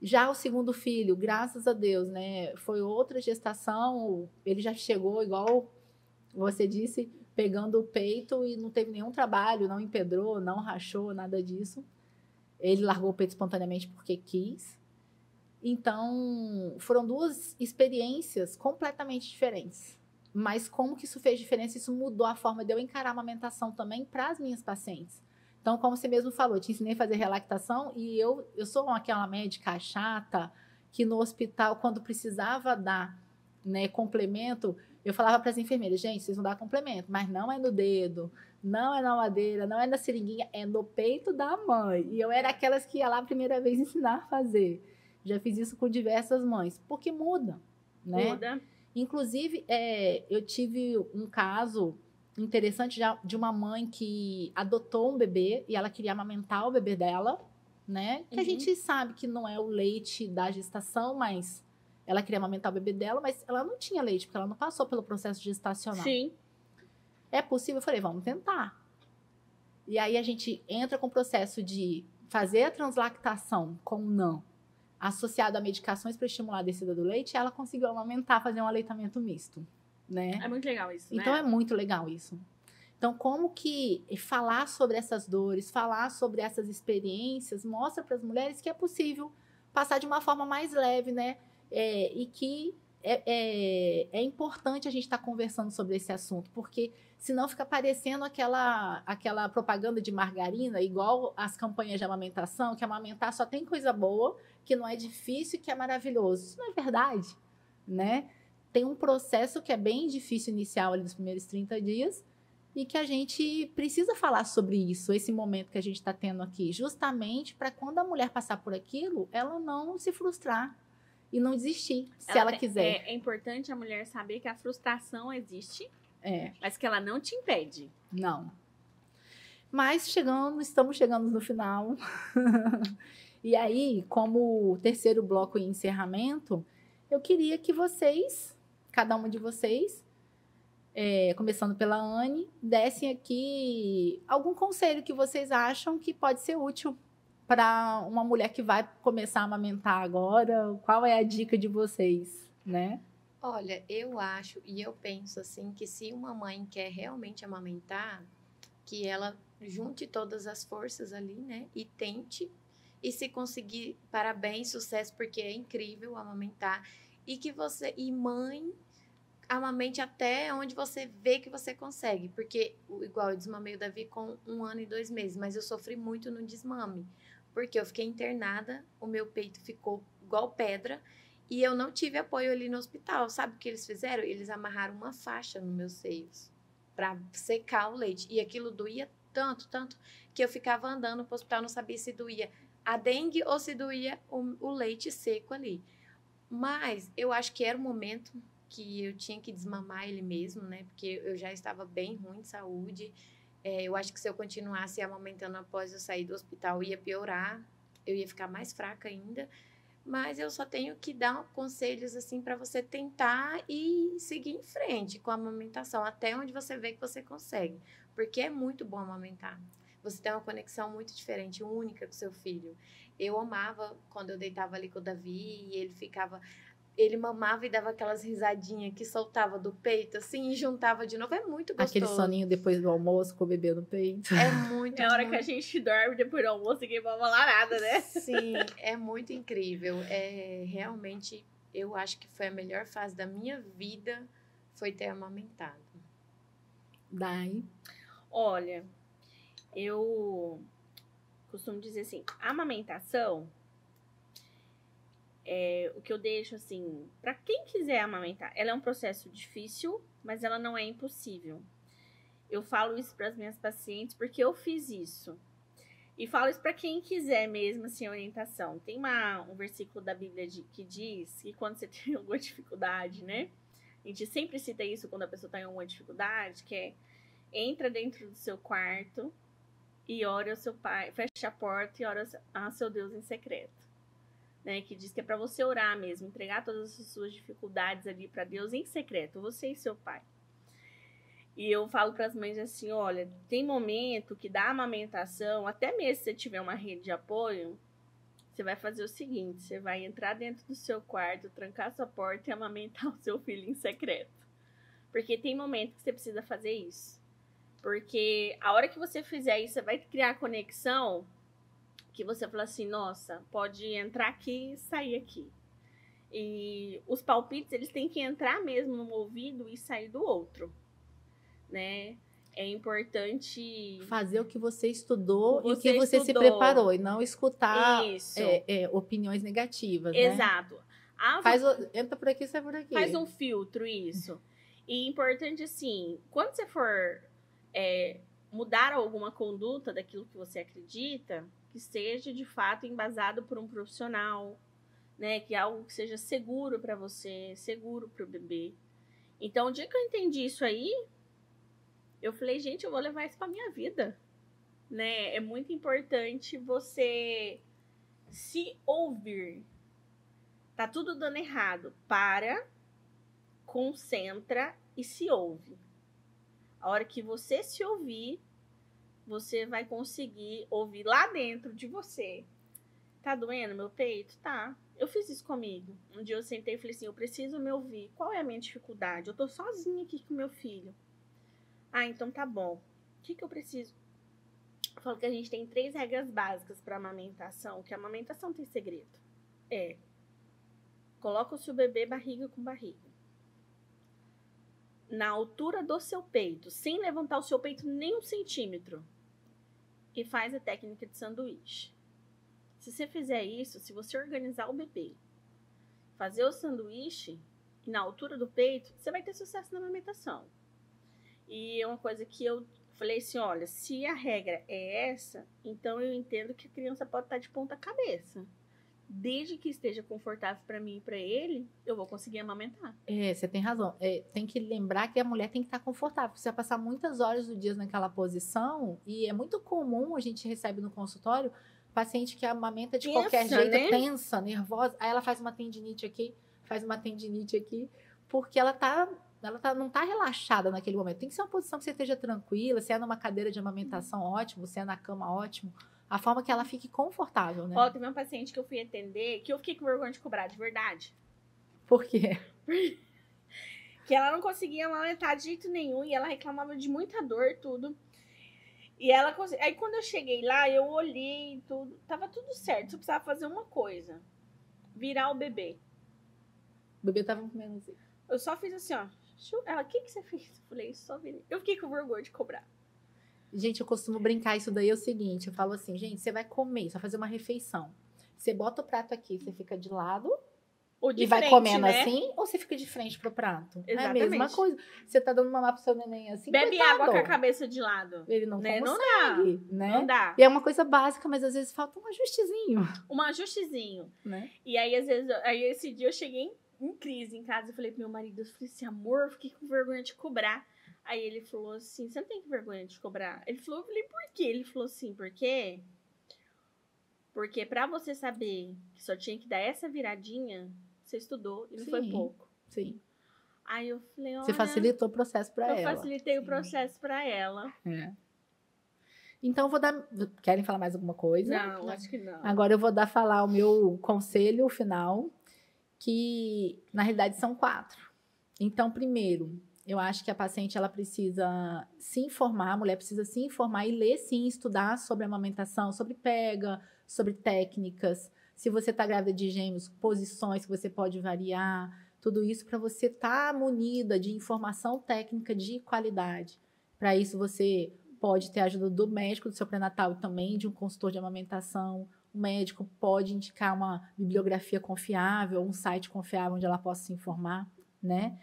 Já o segundo filho, graças a Deus, né? Foi outra gestação. Ele já chegou, igual você disse, pegando o peito e não teve nenhum trabalho, não empedrou, não rachou, nada disso. Ele largou o peito espontaneamente porque quis. Então, foram duas experiências completamente diferentes. Mas como que isso fez diferença? Isso mudou a forma de eu encarar a amamentação também para as minhas pacientes. Então, como você mesmo falou, eu te ensinei a fazer relactação e eu sou aquela médica chata que no hospital, quando precisava dar, né, complemento, eu falava para as enfermeiras, gente, vocês vão dar complemento, mas não é no dedo, não é na madeira, não é na seringuinha, é no peito da mãe. E eu era aquelas que ia lá a primeira vez ensinar a fazer. Já fiz isso com diversas mães, porque muda, né? Muda. Inclusive, eu tive um caso interessante de uma mãe que adotou um bebê e ela queria amamentar o bebê dela, né? Que a gente sabe que não é o leite da gestação, mas ela queria amamentar o bebê dela, mas ela não tinha leite, porque ela não passou pelo processo gestacional. Sim. É possível? Eu falei, vamos tentar. E aí a gente entra com o processo de fazer a translactação com não, associado a medicações para estimular a descida do leite, ela conseguiu amamentar, fazer um aleitamento misto, né? É muito legal isso, Então né? é muito legal isso. Então, como que falar sobre essas dores, falar sobre essas experiências, mostra para as mulheres que é possível passar de uma forma mais leve, né? E que é importante a gente estar conversando sobre esse assunto, porque senão fica parecendo aquela propaganda de margarina, igual as campanhas de amamentação, que amamentar só tem coisa boa, que não é difícil e que é maravilhoso. Isso não é verdade, né? Tem um processo que é bem difícil inicial ali nos primeiros 30 dias e que a gente precisa falar sobre isso, esse momento que a gente está tendo aqui, justamente para quando a mulher passar por aquilo, ela não se frustrar e não desistir, se ela quiser. É importante a mulher saber que a frustração existe, É, mas que ela não te impede. não. Mas estamos chegando no final. E aí, como terceiro bloco e encerramento, eu queria que vocês, cada uma de vocês, começando pela Anne, dessem aqui algum conselho que vocês acham que pode ser útil para uma mulher que vai começar a amamentar agora. Qual é a dica de vocês, né? Olha, eu acho e eu penso assim que se uma mãe quer realmente amamentar, que ela junte todas as forças ali, né? E tente. E se conseguir, parabéns, sucesso, porque é incrível amamentar. E que você, e mãe, amamente até onde você vê que você consegue. Porque, igual eu desmamei o Davi com 1 ano e 2 meses, mas eu sofri muito no desmame. Porque eu fiquei internada, o meu peito ficou igual pedra e eu não tive apoio ali no hospital. Sabe o que eles fizeram? Eles amarraram uma faixa nos meus seios para secar o leite. E aquilo doía tanto, tanto, que eu ficava andando pro hospital, não sabia se doía a dengue ou se doía o leite seco ali. Mas eu acho que era o momento que eu tinha que desmamar ele mesmo, né? Porque eu já estava bem ruim de saúde. Eu acho que se eu continuasse amamentando após eu sair do hospital, ia piorar. Eu ia ficar mais fraca ainda. Mas eu só tenho que dar conselhos assim para você tentar e seguir em frente com a amamentação, até onde você vê que você consegue. Porque é muito bom amamentar. Você tem uma conexão muito diferente, única com seu filho. Eu amava quando eu deitava ali com o Davi e ele mamava e dava aquelas risadinhas que soltava do peito, assim, e juntava de novo. É muito gostoso. Aquele soninho depois do almoço com o bebê no peito. É muito, É a hora que a gente dorme depois do almoço e ninguém vai falar nada, né? Sim, é muito incrível. Realmente, eu acho que foi a melhor fase da minha vida, foi ter amamentado. Daí, Olha, eu costumo dizer assim, a amamentação, o que eu deixo assim, para quem quiser amamentar, ela é um processo difícil, mas ela não é impossível. Eu falo isso para as minhas pacientes porque eu fiz isso. E falo isso para quem quiser mesmo, assim, orientação. Tem um versículo da Bíblia que diz que quando você tem alguma dificuldade, né? A gente sempre cita isso quando a pessoa está em alguma dificuldade, que é entra dentro do seu quarto, e ore ao seu pai, feche a porta e ore a seu Deus em secreto. Né, que diz que é para você orar mesmo, entregar todas as suas dificuldades ali para Deus em secreto, você e seu pai. E eu falo para as mães assim, olha, tem momento que da amamentação, até mesmo se você tiver uma rede de apoio, você vai fazer o seguinte, você vai entrar dentro do seu quarto, trancar sua porta e amamentar o seu filho em secreto. Porque tem momento que você precisa fazer isso. Porque a hora que você fizer isso, você vai criar conexão que você fala assim, nossa, pode entrar aqui e sair aqui. E os palpites, eles têm que entrar mesmo no ouvido e sair do outro, né? É importante... fazer o que você estudou e o que você se preparou, e não escutar opiniões negativas, Exato. Né? Entra por aqui, sai por aqui. Faz um filtro, isso. E importante, assim, quando você for mudar alguma conduta daquilo que você acredita, que seja de fato embasado por um profissional, né? Que é algo que seja seguro para você, seguro para o bebê. Então, o dia que eu entendi isso aí, eu falei, gente, eu vou levar isso para minha vida, né? É muito importante você se ouvir. Tá tudo dando errado. Para, concentra e se ouve. A hora que você se ouvir, você vai conseguir ouvir lá dentro de você. Tá doendo meu peito? Tá. Eu fiz isso comigo. Um dia eu sentei e falei assim, eu preciso me ouvir. Qual é a minha dificuldade? Eu tô sozinha aqui com meu filho. Ah, então tá bom. O que eu preciso? Eu falo que a gente tem 3 regras básicas para amamentação, que a amamentação tem segredo. Coloca o seu bebê barriga com barriga na altura do seu peito, sem levantar o seu peito nem 1 centímetro. E faz a técnica de sanduíche. Se você fizer isso, se você organizar o bebê, fazer o sanduíche e na altura do peito, você vai ter sucesso na amamentação. E é uma coisa que eu falei assim, olha, se a regra é essa, então eu entendo que a criança pode estar de ponta cabeça. Desde que esteja confortável para mim e para ele, eu vou conseguir amamentar. Você tem razão. Tem que lembrar que a mulher tem que estar confortável. Você vai passar muitas horas do dia naquela posição e é muito comum, a gente recebe no consultório, paciente que amamenta de qualquer jeito, né? Tensa, nervosa, aí ela faz uma tendinite aqui, porque ela não está relaxada naquele momento. Tem que ser uma posição que você esteja tranquila, se é numa cadeira de amamentação, ótimo, se é na cama, ótimo. A forma que ela fique confortável, né? Ó, teve uma paciente que eu fui atender, que eu fiquei com vergonha de cobrar, de verdade. Por quê? Que ela não conseguia amamentar de jeito nenhum, e ela reclamava de muita dor e tudo. E ela aí quando eu cheguei lá, eu olhei tudo, tava tudo certo, só precisava fazer uma coisa. Virar o bebê. O bebê tava comendo assim. Eu só fiz assim, ó. Ela, o que você fez? Eu falei, só virei. Eu fiquei com vergonha de cobrar. Gente, eu costumo brincar isso daí, é o seguinte, eu falo assim, gente, você vai comer, você vai fazer uma refeição. Você bota o prato aqui, você fica de lado e vai comendo, né? Assim, ou você fica de frente pro prato. Exatamente. É a mesma coisa. Você tá dando mamar pro seu neném assim, bebe coitado. Água com a cabeça de lado. Ele não né? consegue, né? Não dá. E é uma coisa básica, mas às vezes falta um ajustezinho. Um ajustezinho. Né? E aí, às vezes, esse dia eu cheguei em crise em casa, eu falei pro meu marido, eu falei assim, amor, eu fiquei com vergonha de cobrar. Aí ele falou assim, você não tem vergonha de cobrar? Ele falou, eu falei, por quê? Ele falou assim, por quê? Porque pra você saber que só tinha que dar essa viradinha, você estudou e não foi pouco. Sim. Aí eu falei, olha... Você facilitou o processo pra ela. Eu facilitei o processo pra ela. Então, eu vou dar... Querem falar mais alguma coisa? Não, acho que não. Agora eu vou falar o meu conselho final, que na realidade são 4. Então, primeiro... Eu acho que a paciente, ela precisa se informar, a mulher precisa se informar e ler, sim, estudar sobre amamentação, sobre pega, sobre técnicas. Se você está grávida de gêmeos, posições que você pode variar, tudo isso para você estar munida de informação técnica de qualidade. Para isso, você pode ter a ajuda do médico do seu pré-natal e também de um consultor de amamentação. O médico pode indicar uma bibliografia confiável, um site confiável onde ela possa se informar, né?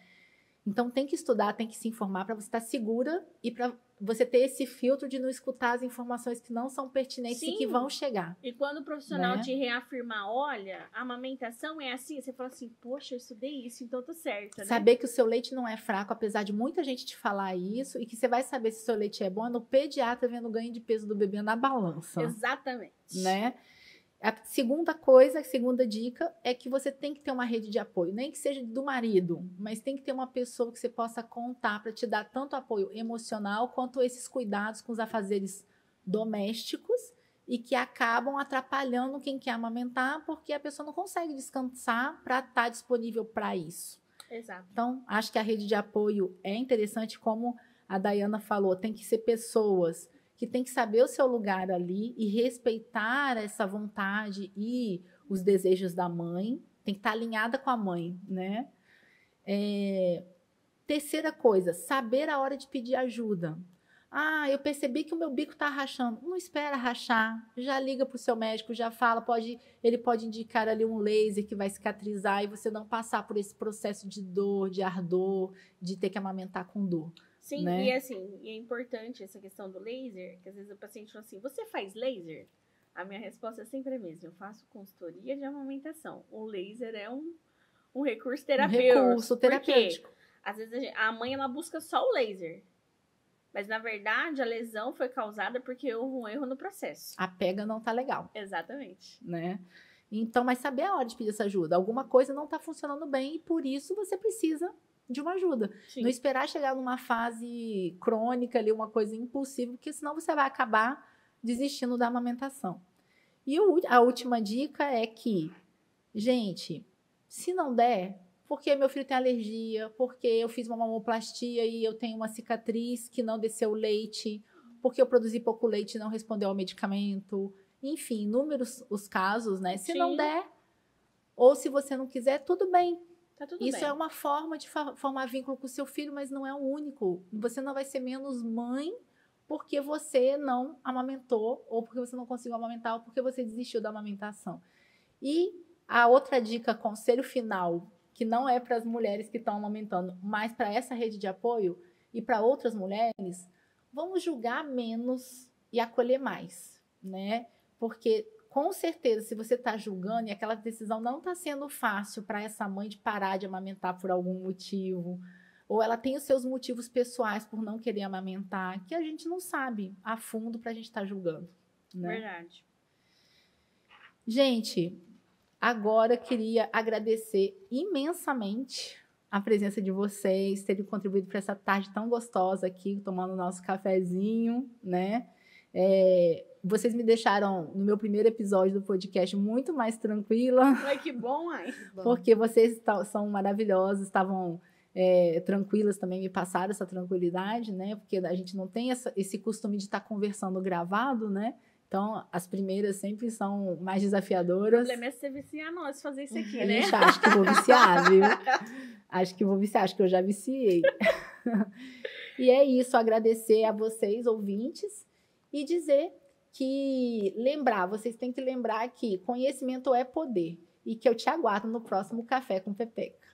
Então, tem que estudar, tem que se informar para você estar segura e para você ter esse filtro de não escutar as informações que não são pertinentes Sim. e que vão chegar. E quando o profissional Né? te reafirmar, olha, a amamentação é assim, você fala assim, poxa, eu estudei isso, então tô certa, né? Saber que o seu leite não é fraco, apesar de muita gente te falar isso, e que você vai saber se o seu leite é bom é no pediatra vendo o ganho de peso do bebê na balança. Exatamente. Né? A segunda dica é que você tem que ter uma rede de apoio, nem que seja do marido, mas tem que ter uma pessoa que você possa contar para te dar tanto apoio emocional quanto esses cuidados com os afazeres domésticos e que acabam atrapalhando quem quer amamentar porque a pessoa não consegue descansar para estar disponível para isso. Exato. Então, acho que a rede de apoio é interessante, como a Dayana falou, tem que ser pessoas que tem que saber o seu lugar ali e respeitar essa vontade e os desejos da mãe. Tem que estar alinhada com a mãe, né? Terceira coisa, saber a hora de pedir ajuda. Ah, eu percebi que o meu bico está rachando. Não espera rachar. Já liga para o seu médico, já fala. Ele pode indicar ali um laser que vai cicatrizar e você não passar por esse processo de dor, de ardor, de ter que amamentar com dor. Sim, né? e assim, é importante essa questão do laser, que às vezes o paciente fala assim, você faz laser? A minha resposta é sempre a mesma, eu faço consultoria de amamentação. O laser é um recurso terapêutico. Um recurso terapêutico. Porque, às vezes a mãe ela busca só o laser, mas na verdade a lesão foi causada porque houve um erro no processo. A pega não tá legal. Exatamente. Né? Então, mas saber a hora de pedir essa ajuda. Alguma coisa não tá funcionando bem e por isso você precisa de uma ajuda. Sim. Não esperar chegar numa fase crônica ali, uma coisa impossível, porque senão você vai acabar desistindo da amamentação. E a última dica é que, gente, se não der, porque meu filho tem alergia, porque eu fiz uma mamoplastia e eu tenho uma cicatriz que não desceu o leite, porque eu produzi pouco leite e não respondeu ao medicamento, enfim, inúmeros os casos, né? Se não der, ou se você não quiser, tudo bem. Tá tudo Isso bem. é uma forma de formar vínculo com o seu filho, mas não é o único. Você não vai ser menos mãe porque você não amamentou, ou porque você não conseguiu amamentar, ou porque você desistiu da amamentação. E a outra dica, conselho final, que não é para as mulheres que estão amamentando, mas para essa rede de apoio e para outras mulheres, vamos julgar menos e acolher mais, né? Porque com certeza, se você está julgando e aquela decisão não está sendo fácil para essa mãe de parar de amamentar por algum motivo, ou ela tem os seus motivos pessoais por não querer amamentar, que a gente não sabe a fundo para a gente estar julgando. Né? Verdade. Gente, agora eu queria agradecer imensamente a presença de vocês, terem contribuído para essa tarde tão gostosa aqui, tomando o nosso cafezinho, né? Vocês me deixaram, no meu primeiro episódio do podcast, muito mais tranquila. Ai, que bom, ai. Porque vocês são maravilhosos, estavam tranquilas também, me passaram essa tranquilidade, né? Porque a gente não tem esse costume de estar conversando gravado, né? Então, as primeiras sempre são mais desafiadoras. O problema é você viciar nós fazer isso aqui, né? Ixi, acho que vou viciar, viu? Acho que vou viciar, acho que eu já viciei. E é isso, agradecer a vocês, ouvintes, e dizer que vocês têm que lembrar que conhecimento é poder e que eu te aguardo no próximo Café com Pepeca.